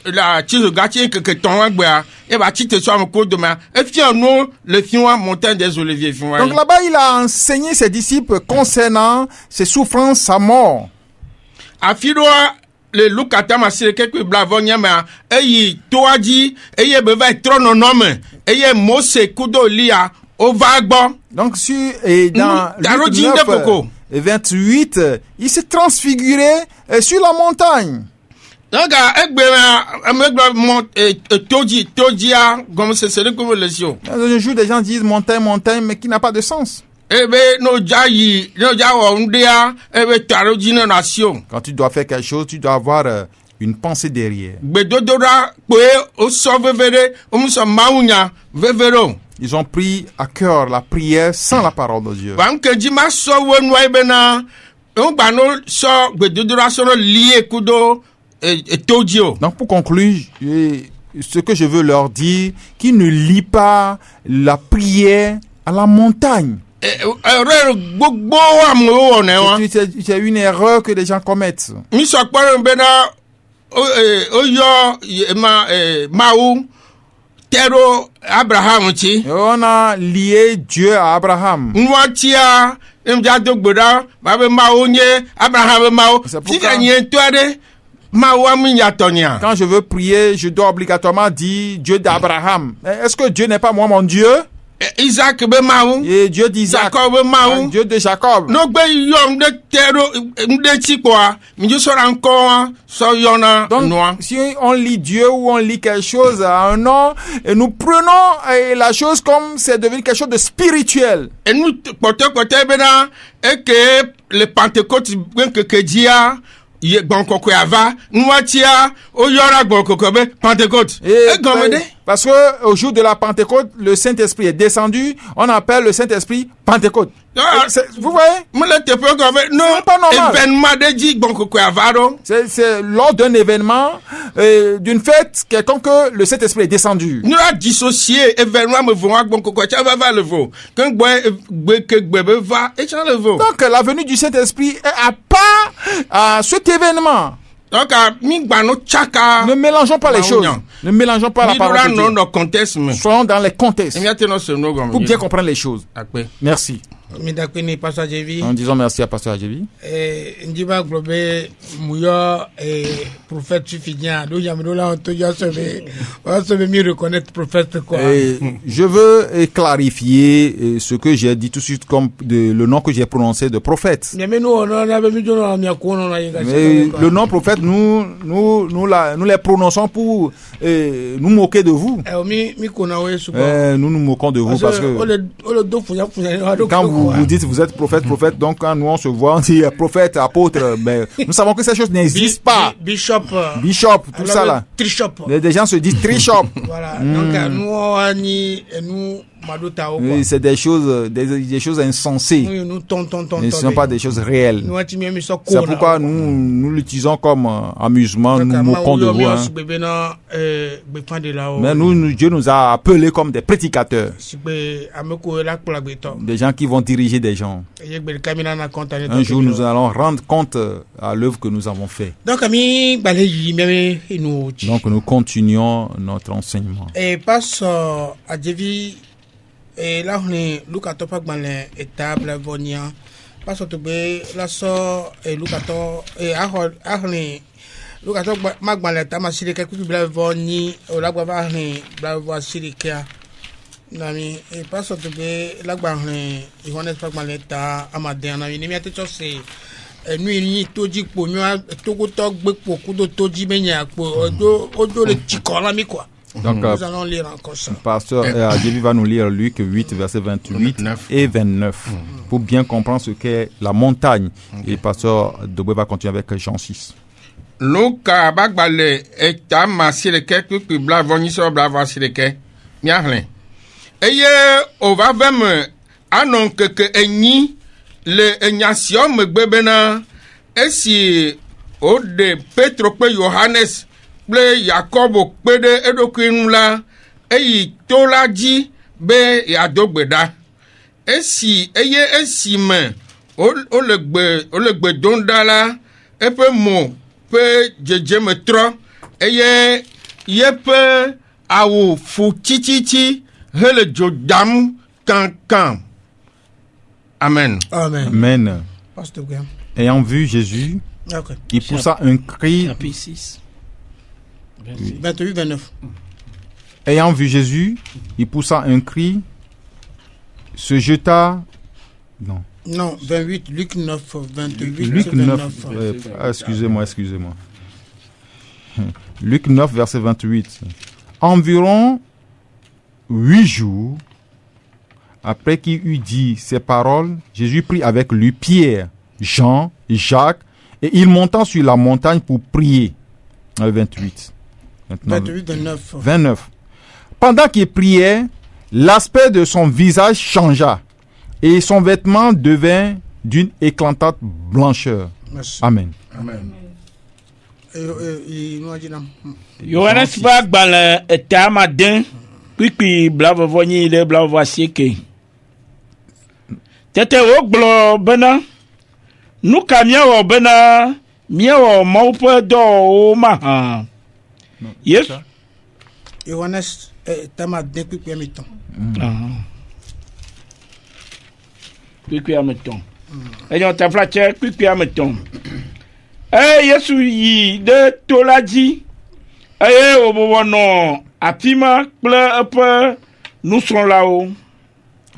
la Tizogati que ton Agbea et va tite sur un cours demain et nous le film montagne des Oliviers. Donc là-bas il a enseigné ses disciples concernant ses souffrances, sa mort. Afidoa le Lukata masire quelque blavonya ma eyi toaji eye beva trononome eye Mose kudo lia au vagbo. Donc dans Luc 9 et 28 il s'est transfiguré sur la montagne. Donc un jour des gens disent montagne mais qui n'a pas de sens. Quand tu dois faire quelque chose, tu dois avoir une pensée derrière. Ils ont pris à cœur la prière sans la parole de Dieu. Donc pour conclure, ce que je veux leur dire, qu'ils ne lient pas la prière à la montagne. C'est une erreur que les gens commettent. On a lié Dieu à Abraham. Quand je veux prier, je dois obligatoirement dire Dieu d'Abraham. Est-ce que Dieu n'est pas moi mon Dieu? Isaac et Dieu d'Isaac, Dieu de Jacob. Donc, si on lit Dieu ou on lit quelque chose à un nom, et nous prenons la chose comme c'est devenu quelque chose de spirituel. Et nous, et que le Pentecôte, que Dieu parce que au jour de la Pentecôte, le Saint-Esprit est descendu, on appelle le Saint-Esprit Pentecôte. Vous voyez? C'est pas normal. C'est lors d'un événement, d'une fête, quelqu'un que le Saint-Esprit est descendu. Nous avons dissocié événement. Donc la venue du Saint-Esprit est à part à cet événement. Donc, ne mélangeons pas les choses. Ne mélangeons pas la parole de Dieu. Soyons dans les contextes pour bien comprendre les choses. Merci. En disant merci à Pasteur Adjevi. Ndiba globe muyo prophète suffisant. Donc yamidola ontoya se mieux reconnaître prophète quoi. Je veux clarifier ce que j'ai dit tout de suite comme le nom que j'ai prononcé de prophète. Mais le nom prophète nous les prononçons pour nous moquer de vous. Nous nous moquons de vous parce que quand vous dites vous êtes prophète, donc quand nous on se voit, on dit prophète, apôtre, mais nous savons que ces choses n'existent pas. Bishop, tout ça là. Trichop. Les gens se disent trichop. Voilà. Donc nous oui, c'est des choses insensées. Oui, ne sont pas des choses réelles. C'est pourquoi nous l'utilisons comme amusement, nous moquons de vous. Mais Dieu nous a appelés comme des prédicateurs. Des gens qui vont diriger des gens. Un jour, nous allons rendre compte à l'œuvre que nous avons faite. Donc, nous continuons notre enseignement. Et passe à Devi, et là, on est Lucato Pagmalin et table Vonia. Passe au Tobé, la sort et Lucato, et Arne. Lucato Magmalin, Tamasile, quelques blavoni, ou la Guavani, Blavois Silica. Nami, et passe au Tobé, la Guavani, Ivones Pagmaleta, Amadé, en ami, n'importe quoi, c'est. Nous, Toji, pour nous, Togotok, beaucoup de Toji, Benya, pour le Tikorami, quoi. Donc, nous allons lire encore ça. Pasteur Adjevi va nous lire Luc 8, verset 28 et 29, pour bien comprendre ce qu'est la montagne. Et pasteur Dobé va continuer avec Jean 6. Luka bagbale eta masireke kuku blavoni so blava sireke miahle. Eye ova vem anon keke enyi le enyasio megbebena esi ode Petro pe Yohannes ple Yakobo pede edokwinu la eyi tolaji be yadogbeda esi me olegbe dondala epe mo pe jeje metro eye yepe awu fu tititi hele jodam kankan. Amen. Amen. Amen. Ayant vu Jésus, il poussa un cri. Chapitre 6. 28-29. Ayant vu Jésus, il poussa un cri, se jeta. Non, 28, Luc 9, 28. Luc 9, excusez-moi. Luc 9, verset 28. Environ 8 jours après qu'il eut dit ces paroles, Jésus prit avec lui Pierre, Jean et Jacques, et il monta sur la montagne pour prier. 28. Maintenant, 29. Pendant qu'il priait, l'aspect de son visage changea et son vêtement devint d'une éclatante blancheur. Merci. Amen. Amen. Johannes Bagbal Tamadin, puis blave voni le blave sieke. Tete oglo bena, nous kamia bena, miao maupe do maha. Yes. Johannes Tamadin, puis miton. Puis ameton. Et on t'a flatté, puis ameton. Yesu yi de tolaji. Obono atima ple nous sommes là-haut.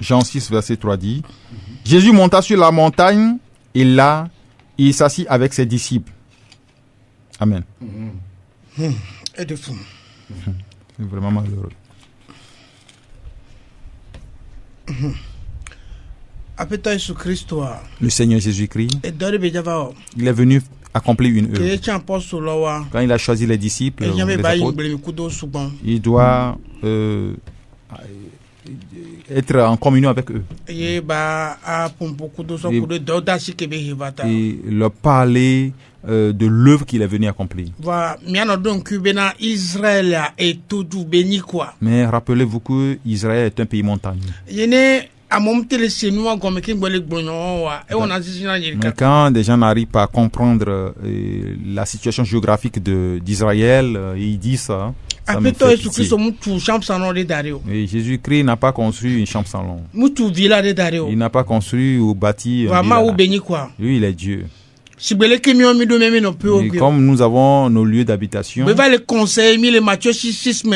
Jean 6, verset 3 dit, Jésus monta sur la montagne et là, il s'assit avec ses disciples. Amen. Et de fou. C'est vraiment malheureux. Le Seigneur Jésus-Christ, il est venu accomplir une œuvre. Quand il a choisi les disciples, les apôtres, il doit être en communion avec eux. Et leur parler de l'œuvre qu'il est venu accomplir. Mais rappelez-vous que Israël est un pays montagneux. Mais quand des gens n'arrivent pas à comprendre la situation géographique d'Israël, ils disent ça. Et Jésus-Christ n'a pas construit une chambre-salon. Il n'a pas construit ou bâti un village. Lui, il est Dieu. Et comme nous avons nos lieux d'habitation, nous il conseille dans Matthieu 6, il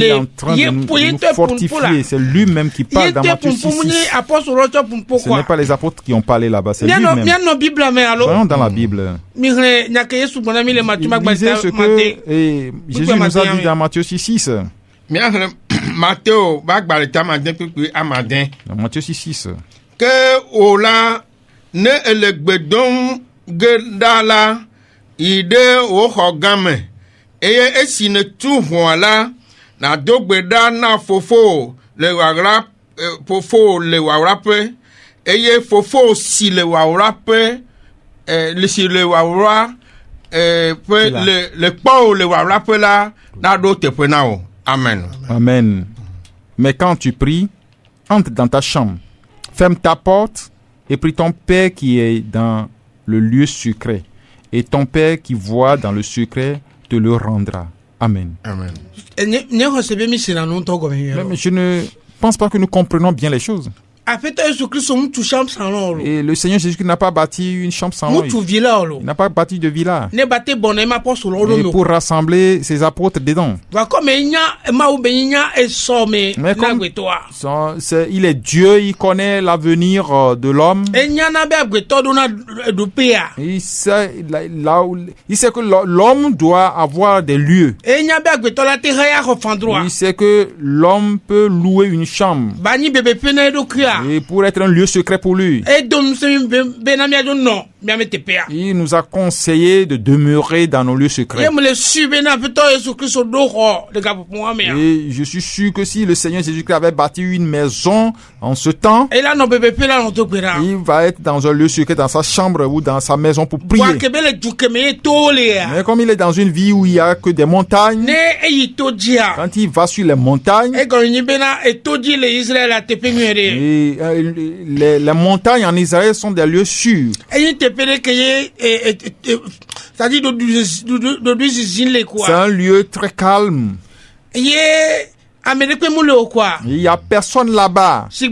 est en train de nous fortifier. C'est lui-même qui parle dans Matthieu 6. Ce n'est pas les apôtres qui ont parlé là-bas, c'est lui-même. Voyons dans la Bible. Il disait ce que Jésus nous a dit dans Matthieu 6. Matthieu bagbale tamadin pipi amadin. Matthieu 6. Que ola ne elegbedon gedala ide o hogame eye esine tu hoala na dogbeda na fofo le wara pe eye fofo si le wara pe le si le wara pe le pa le wara pe la na do te pe na o. Amen. Amen. Mais quand tu pries, entre dans ta chambre, ferme ta porte et prie ton Père qui est dans le lieu secret. Et ton Père qui voit dans le secret te le rendra. Amen. Amen. Mais je ne pense pas que nous comprenons bien les choses. Et le Seigneur Jésus n'a pas bâti une chambre sans eau. Il n'a pas bâti de villa. Et pour rassembler ses apôtres dedans. Mais comme il est Dieu, il connaît l'avenir de l'homme. Il sait que l'homme doit avoir des lieux. Il sait que l'homme peut louer une chambre. Et pour être un lieu secret pour lui. Il nous a conseillé de demeurer dans nos lieux secrets. Et je suis sûr que si le Seigneur Jésus-Christ avait bâti une maison en ce temps, il va être dans un lieu secret, dans sa chambre ou dans sa maison pour prier. Mais comme il est dans une vie où il n'y a que des montagnes, quand il va sur les montagnes, les montagnes en Israël sont des lieux sûrs. C'est un lieu très calme. Il n'y a personne là-bas. Comme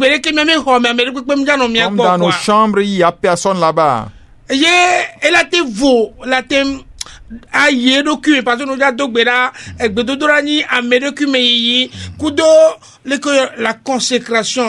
dans nos chambres, il n'y a personne là-bas. Parce que nous la consécration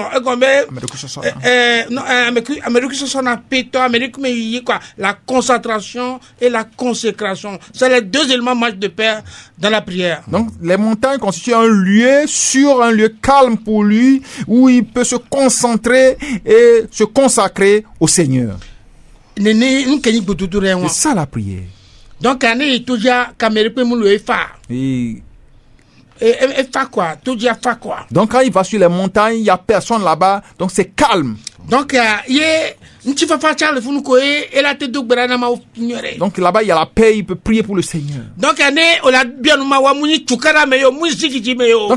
la concentration et la consécration, c'est les deux éléments marchent de pair dans la prière. Donc les montagnes constituent un lieu sûr, un lieu calme pour lui où il peut se concentrer et se consacrer au Seigneur. C'est ça la prière. Donc, donc quand il va sur les montagnes, il n'y a personne là-bas, donc c'est calme. Donc là-bas, il y a la paix, il peut prier pour le Seigneur. Donc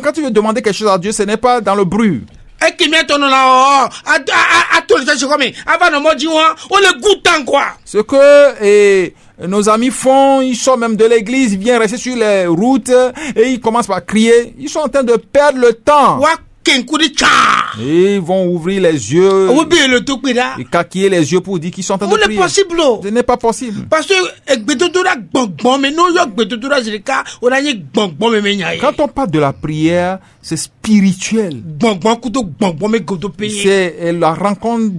quand tu veux demander quelque chose à Dieu, ce n'est pas dans le bruit. Ce que nos amis font, ils sortent même de l'église, ils viennent rester sur les routes et ils commencent par crier. Ils sont en train de perdre le temps. Et ils vont ouvrir les yeux et caquiller les yeux pour dire qu'ils sont en train de prier. Ce n'est pas possible. Parce que quand on parle de la prière, c'est spirituel. C'est la rencontre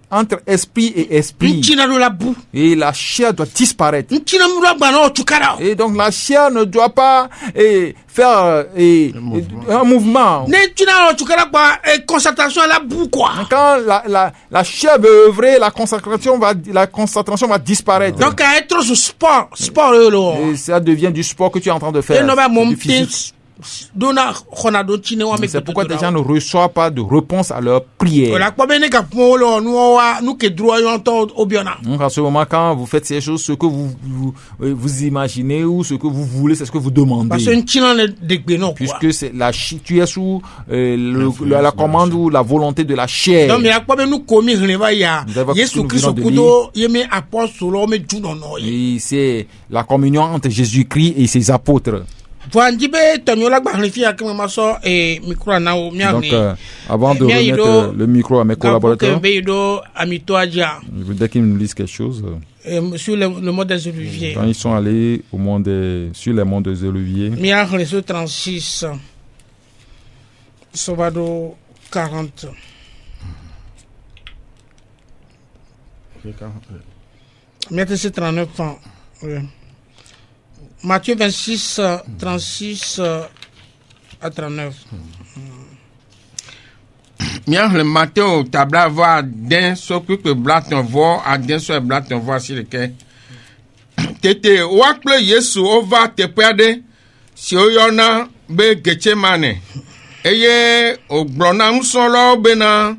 entre esprit et esprit. Et la chair doit disparaître. Et donc la chair ne doit pas faire un mouvement. Quand la chair veut œuvrer, la concentration va disparaître. Donc être sur sport. Et ça devient du sport que tu es en train de faire. Du physique. C'est pourquoi les gens ne reçoivent pas de réponse à leur prière. Donc à ce moment, quand vous faites ces choses, ce que vous imaginez ou ce que vous voulez, c'est ce que vous demandez. Puisque tu es sous la commande ou la volonté de la chair. Et c'est la communion entre Jésus-Christ et ses apôtres. Donc, avant de remettre le micro à mes collaborateurs, je voudrais qu'ils nous lisent quelque chose. Sur le mont des Oliviers. Quand ils sont allés sur les monts des Oliviers. 36, Sauvado 40. Matthieu 39 ans. Matthieu 26, 36 à 39. Bien, le matin, tabla voit d'un socle que blaton voit, à d'un socle blaton voit sur lequel. Tete, wakle Yesu ova te perde, si oyona be Getsemane. Eye, o blona msolo bena,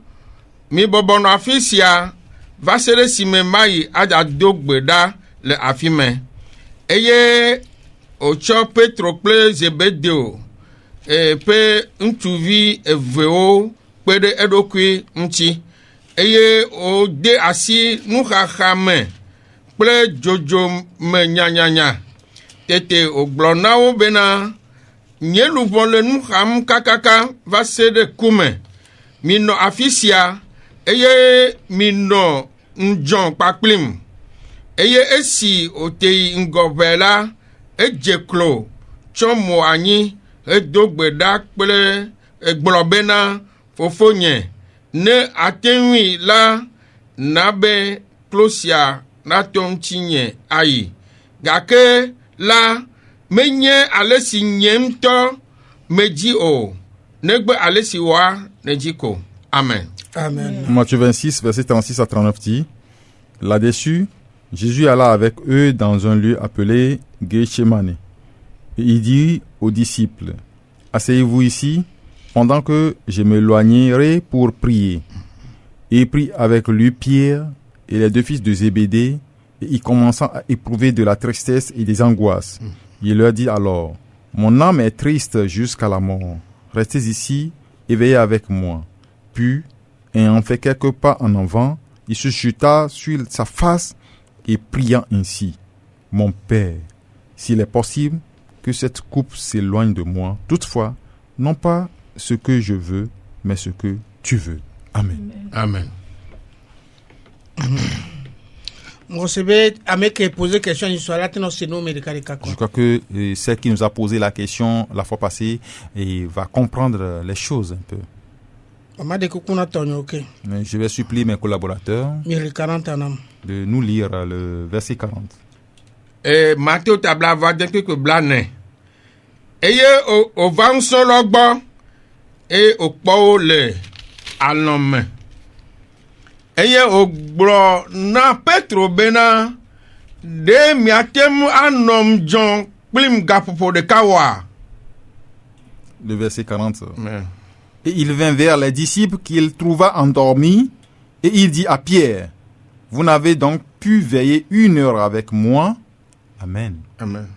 mi bobono afisia, vasere si me mai aja dogbeda le afime. Eye, ocho Petro kple Zebedeo pe ŋutsuvi evewo kpe ɖe eɖokui ŋuti eye wòde asi nuxaxa me kple dzodzo me nyanyanya tete wògblɔ na wo bena nye luʋɔ le nu xam kakaka va se ɖe kume minɔ afi sia eye minɔ ŋdzɔ kpakplim eye esi wòte yi ŋgɔʋɛ la edze klo tsɔ mo anyi edo gbe ɖa kple egblɔ bena fofonye ne ate ŋui la na be klosia nato ŋutinye ayi gake la menye ale si nye ŋutɔ medzi o negbe ale si wòa nedzi ko. Amen. Amen. Matthieu 26, verset 36 à 39 dit, là-dessus, Jésus alla avec eux dans un lieu appelé Gethsémani. Et il dit aux disciples, asseyez-vous ici, pendant que je m'éloignerai pour prier. Et il prit avec lui Pierre et les deux fils de Zébédée, et il commença à éprouver de la tristesse et des angoisses. Il leur dit alors, mon âme est triste jusqu'à la mort. Restez ici, éveillez avec moi. Puis, ayant fait quelques pas en avant, il se jeta sur sa face et pria ainsi, mon Père, s'il est possible que cette coupe s'éloigne de moi, toutefois, non pas ce que je veux, mais ce que tu veux. Amen. Amen. Je crois que celle qui nous a posé la question la fois passée va comprendre les choses un peu. Mais je vais supplier mes collaborateurs de nous lire le verset 40. Matthieu tabla va dire que blane. Eye o va un solo gbo e o po le alome. Eye o gbro na Petro bena de miatem anom jon plim gapopo de kawa. Le verset 40. Et il vint vers les disciples qu'il trouva endormis et il dit à Pierre, vous n'avez donc pu veiller 1 heure avec moi? Amen. Amen.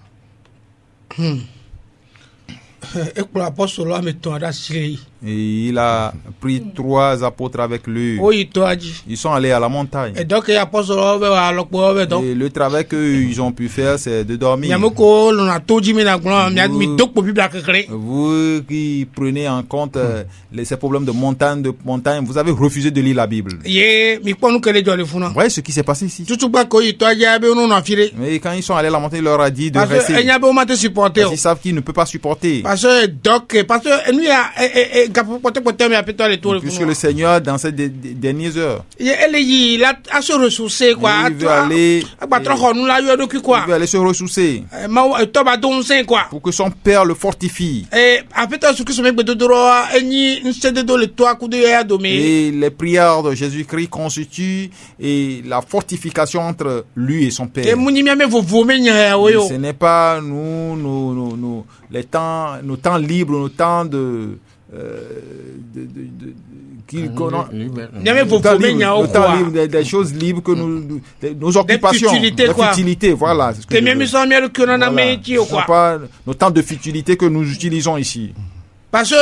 Et il a pris 3 apôtres avec lui. Ils sont allés à la montagne. Et le travail qu'ils ont pu faire, c'est de dormir. Vous qui prenez en compte ces problèmes de montagne, vous avez refusé de lire la Bible. Vous voyez ce qui s'est passé ici. Mais quand ils sont allés à la montagne, il leur a dit de rester. Ils savent qu'ils ne peuvent pas supporter. Puisque le Seigneur, dans ces dernières heures, il veut aller se ressourcer pour que son Père le fortifie. Et les prières de Jésus-Christ constituent la fortification entre lui et son Père. Ce n'est pas nos temps libres, nos temps de des choses libres que nos occupations, de futilité, voilà. Ce n'est pas nos temps de futilité que nous utilisons ici. Parce que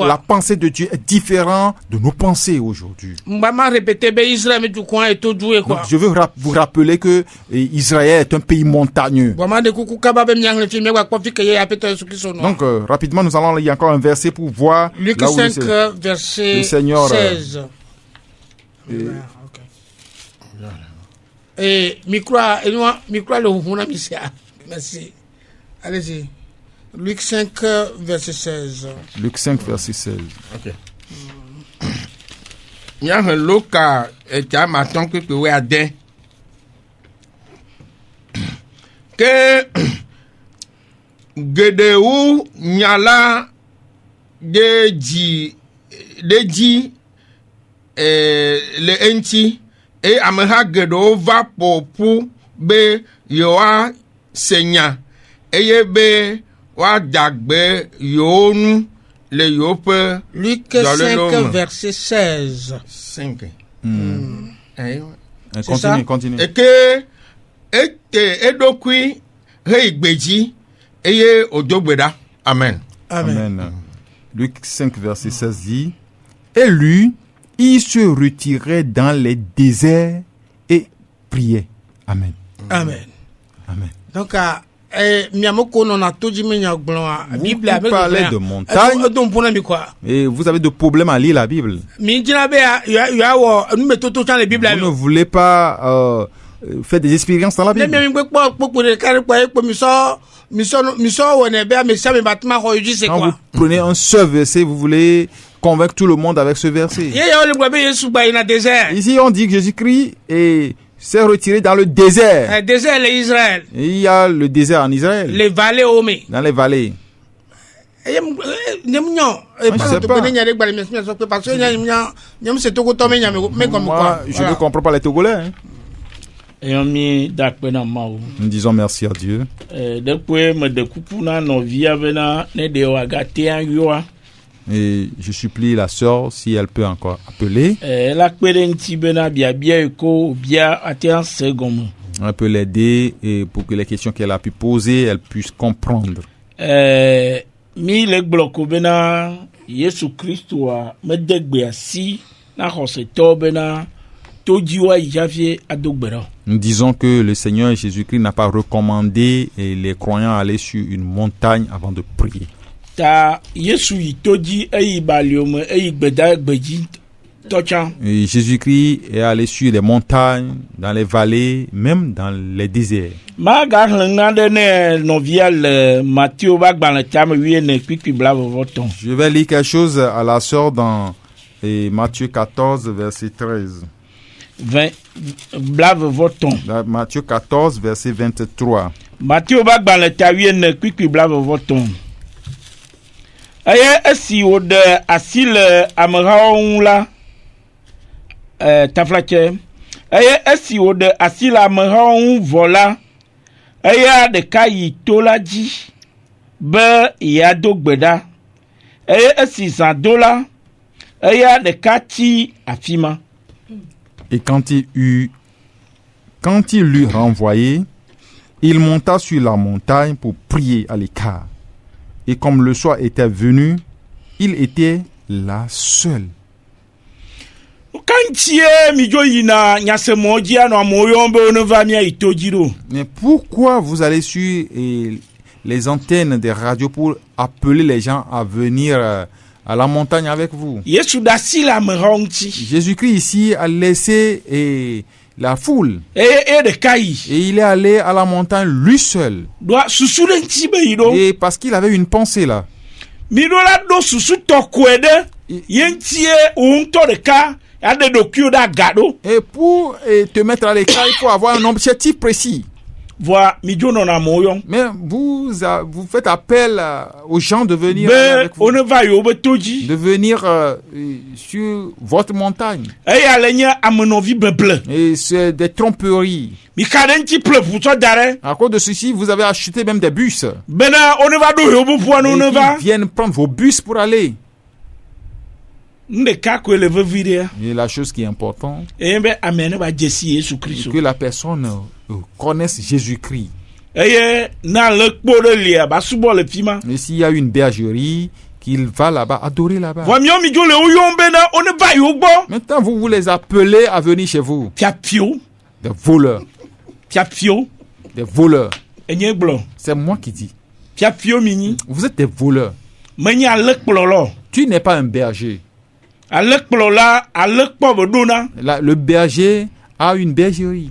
la pensée de Dieu est différente de nos pensées aujourd'hui. Donc, je veux vous rappeler que Israël est un pays montagneux. Donc, rapidement, nous allons lire encore un verset pour voir Luc là où 5, verset le Seigneur 16. Merci. Allez-y. Luc 5, verset 16. Luc 5, verset 16. Ok. Il y a un local et tu as matin que tu as des que Gedeu nyala deji le enti et ameha gedo va popu be yoa senya eye be wa dagbe yonu le yope. Luc 5 verset 16. 5. Continue. Et que ete edokui reigbeji eye odogbeda. Amen. Amen. Luc 5, verset 16 dit, et lui, il se retirait dans les déserts et priait. Amen. Amen. Amen. Donc, vous parlez de montagne et vous avez de problèmes à lire la Bible. Vous ne voulez pas faire des expériences dans la Bible. Quand vous prenez un seul verset, vous voulez convaincre tout le monde avec ce verset. Ici, on dit que Jésus-Christ s'est retiré dans le désert. Le désert, l'Israël. Il y a le désert en Israël. Les vallées Omé. Dans les vallées. Je ne comprends pas les Togolais. Nous disons merci à Dieu. Et je supplie la sœur si elle peut encore appeler. Elle peut l'aider et pour que les questions qu'elle a pu poser, elle puisse comprendre. Nous disons que le Seigneur Jésus-Christ n'a pas recommandé les croyants à aller sur une montagne avant de prier. Et Jésus-Christ est allé sur les montagnes, dans les vallées, même dans les déserts. Je vais lire quelque chose à la sœur dans Matthieu 14, verset 13. Matthieu 14, verset 23. Eye esi wo de asi le amehawo la taflache eye esi wo de asi le amehawo vola eye ɖeka yi to la dzi be yeado gbeda eye esi zã do la eye ɖeka tsi afi ma. Et quand il l'eut renvoyé, il monta sur la montagne pour prier à l'écart. Et comme le soir était venu, il était là seul. Mais pourquoi vous allez sur les antennes des radios pour appeler les gens à venir à la montagne avec vous? Jésus-Christ ici a laissé la foule. Et il est allé à la montagne lui seul. Et parce qu'il avait une pensée là. Et pour te mettre à l'écart, il faut avoir un objectif précis. Mais vous faites appel aux gens de venir avec vous, de venir sur votre montagne. Et c'est des tromperies. À cause de ceci, vous avez acheté même des bus. Et ils viennent prendre vos bus pour aller. Et la chose qui est importante, c'est que la personne connaisse Jésus-Christ. Et s'il y a une bergerie, qu'il va là-bas, adorer là-bas. Maintenant, vous les appelez à venir chez vous. Des voleurs. Des voleurs. C'est moi qui dis. Vous êtes des voleurs. Tu n'es pas un berger. Le berger a une bergerie.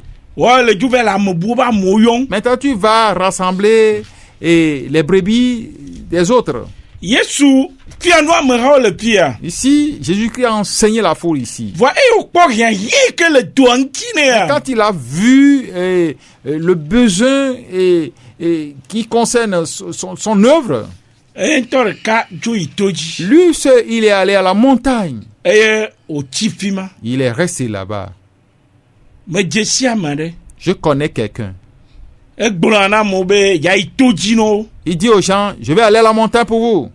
Maintenant, tu vas rassembler les brebis des autres. Ici, Jésus-Christ a enseigné la foule ici. Quand il a vu le besoin qui concerne son œuvre, lui, il est allé à la montagne. Il est resté là-bas. Je connais quelqu'un. Il dit aux gens, je vais aller à la montagne pour vous.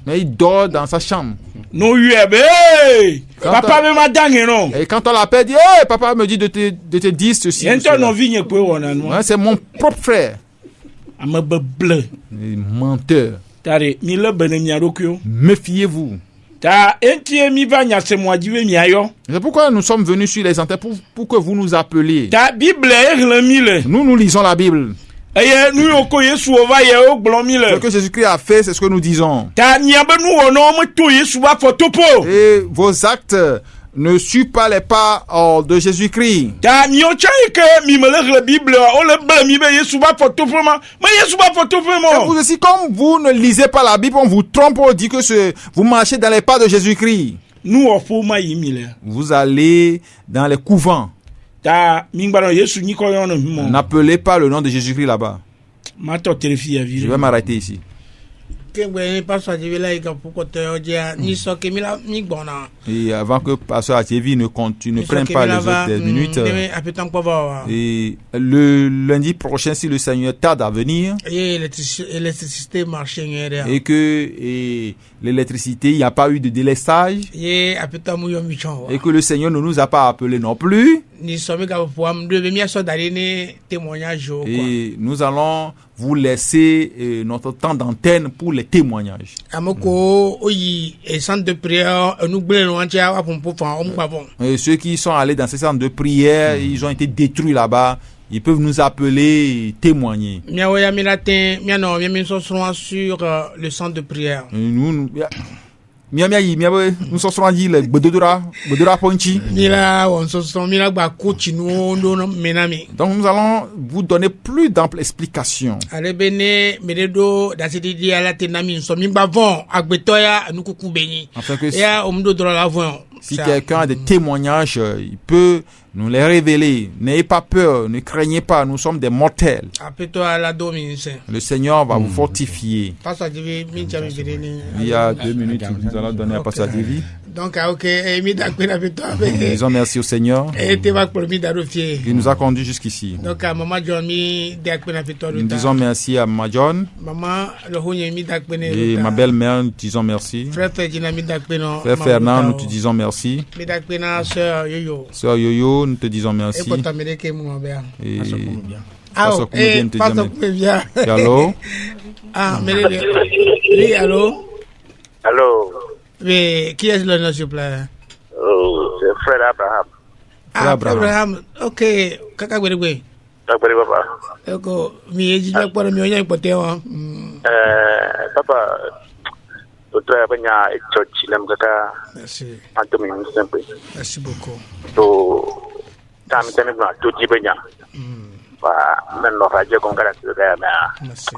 Mais il dort dans sa chambre. Et quand on l'appelle, il dit, hey, papa me dit de te dire ceci. C'est mon propre frère. Menteur. Méfiez-vous. C'est pourquoi nous sommes venus sur les antennes pour que vous nous appeliez. Nous lisons la Bible. Ce que Jésus-Christ a fait, c'est ce que nous disons. Et vos actes ne suivent pas les pas de Jésus-Christ. Et vous aussi, comme vous ne lisez pas la Bible, on vous trompe, on dit que vous marchez dans les pas de Jésus-Christ. Vous allez dans les couvents. N'appelez pas le nom de Jésus-Christ là-bas. Je vais m'arrêter ici. Et avant que Pasteur Atievi ne prenne pas les autres minutes, et le lundi prochain, si le Seigneur tarde à venir, et que l'électricité, il n'y a pas eu de délestage, et que le Seigneur ne nous a pas appelés non plus, et nous allons vous laisser notre temps d'antenne pour les témoignages. Et ceux qui sont allés dans ces centres de prière, ils ont été détruits là-bas. Ils peuvent nous appeler et témoigner. Sur le centre de prière. Nous sommes dit le Bododora Ponchi. Donc nous allons vous donner plus d'amples explications. Afin que si quelqu'un a des témoignages, il peut nous les révéler. N'ayez pas peur, ne craignez pas, nous sommes des mortels. Le Seigneur va vous fortifier. Il y a 2 minutes, nous allons donner à Pasteur David. Donc, disons merci au Seigneur qui nous a conduits jusqu'ici. Donc, nous disons merci à Maman John et ma belle-mère, nous disons merci. Frère Fernand, nous te disons merci. Sœur Yoyo, nous te disons merci. Et Pasteur Koumébien, nous te disons merci. Allô? Oui, allô? Allô? Mais qui est le nom, s'il vous plaît? Oh, c'est Frère Abraham. Abraham. Ok. Kaka gwere. Takbari papa. Eko mi eji na kwa mi onya ipote wa. Papa. Otra banya church lam kaka. Merci. Antomi simple. Merci beaucoup. To tam na to ji banya. Ba men no raje kon kala ga ma. Merci.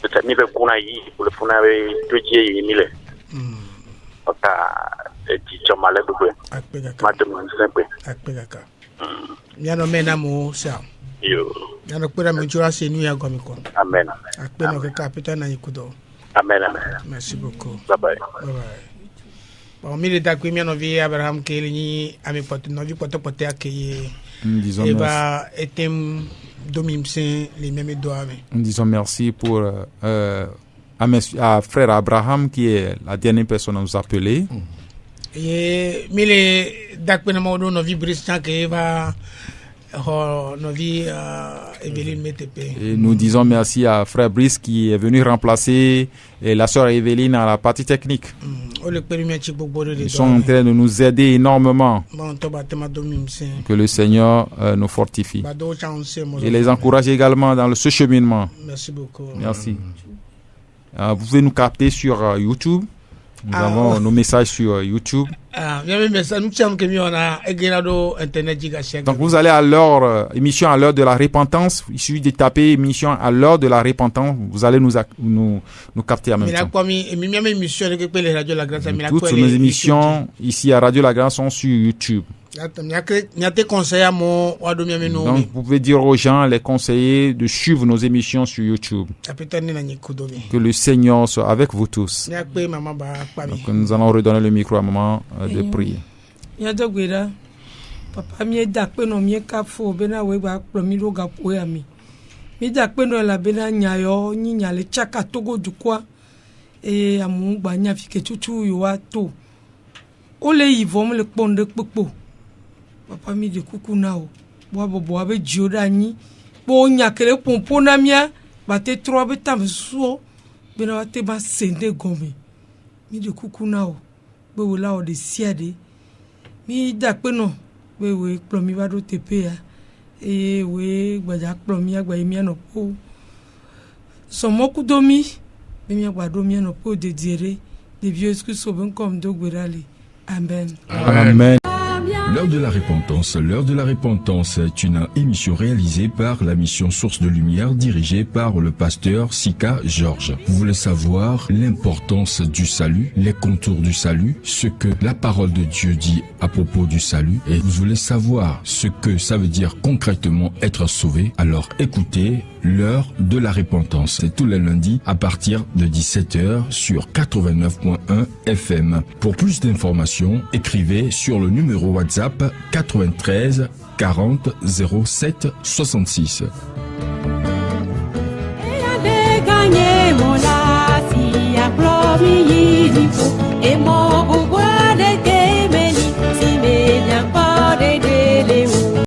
Peut-être mi be kuna yi pour le funa be to ji yi mi le. Ota ti chomale bugwe madam simple akpegaka miano mena mo sa yo miano kwera mjura se nu ya gomiko amen akpeno ke capitaine na yikudo amen merci beaucoup bye bye bon mi le takwi miano vi Abraham ke ni ami pote no vi pote akeye disons etem domimsen les mêmes doigts. Disons merci pour à frère Abraham qui est la dernière personne à nous appeler. Et nous disons merci à frère Brice qui est venu remplacer la sœur Evelyne à la partie technique. Ils sont en train de nous aider énormément. Que le Seigneur nous fortifie. Et les encourage également dans ce cheminement. Merci beaucoup. Merci. Vous pouvez nous capter sur YouTube. Nous avons nos messages sur YouTube. Donc vous allez à leur émission à l'heure de la repentance. Il suffit de taper émission à l'heure de la repentance. Vous allez nous capter en même temps. Toutes nos émissions ici à Radio La Grâce sont sur YouTube. Donc vous pouvez dire aux gens, les conseiller de suivre nos émissions sur YouTube. Que le Seigneur soit avec vous tous. Donc nous allons redonner le micro à maman de prier. Papa mi dakpe no mi ka fo bena we gba pro mi lo ga po ya mi dakpe no la bena nyayo nyi nyale chaka togo dukwa e amu gba nya fi ke tutu yo wa to o le yivom le ponde popo papa mi de kuku na o bo be jioda nyi bo nya kele pompo na mia bate trois betam so bena bate ba sende gome mi de kukuna o be wala o de siade mi da pe no be we plomi ba do tepe ya e we gbaja plomi agba mi ano po so moku domi be mi agba do mi ano po de dire de vieux que soben comme do gwerale amen Amen. L'heure de la repentance. L'heure de la repentance est une émission réalisée par la mission Source de Lumière dirigée par le pasteur Sika Georges. Vous voulez savoir l'importance du salut, les contours du salut, ce que la parole de Dieu dit à propos du salut, et vous voulez savoir ce que ça veut dire concrètement être sauvé, alors écoutez l'heure de la repentance. C'est tous les lundis à partir de 17h sur 89.1 FM. Pour plus d'informations, écrivez sur le numéro WhatsApp 93 40 07 66. Gagné mon la si a promis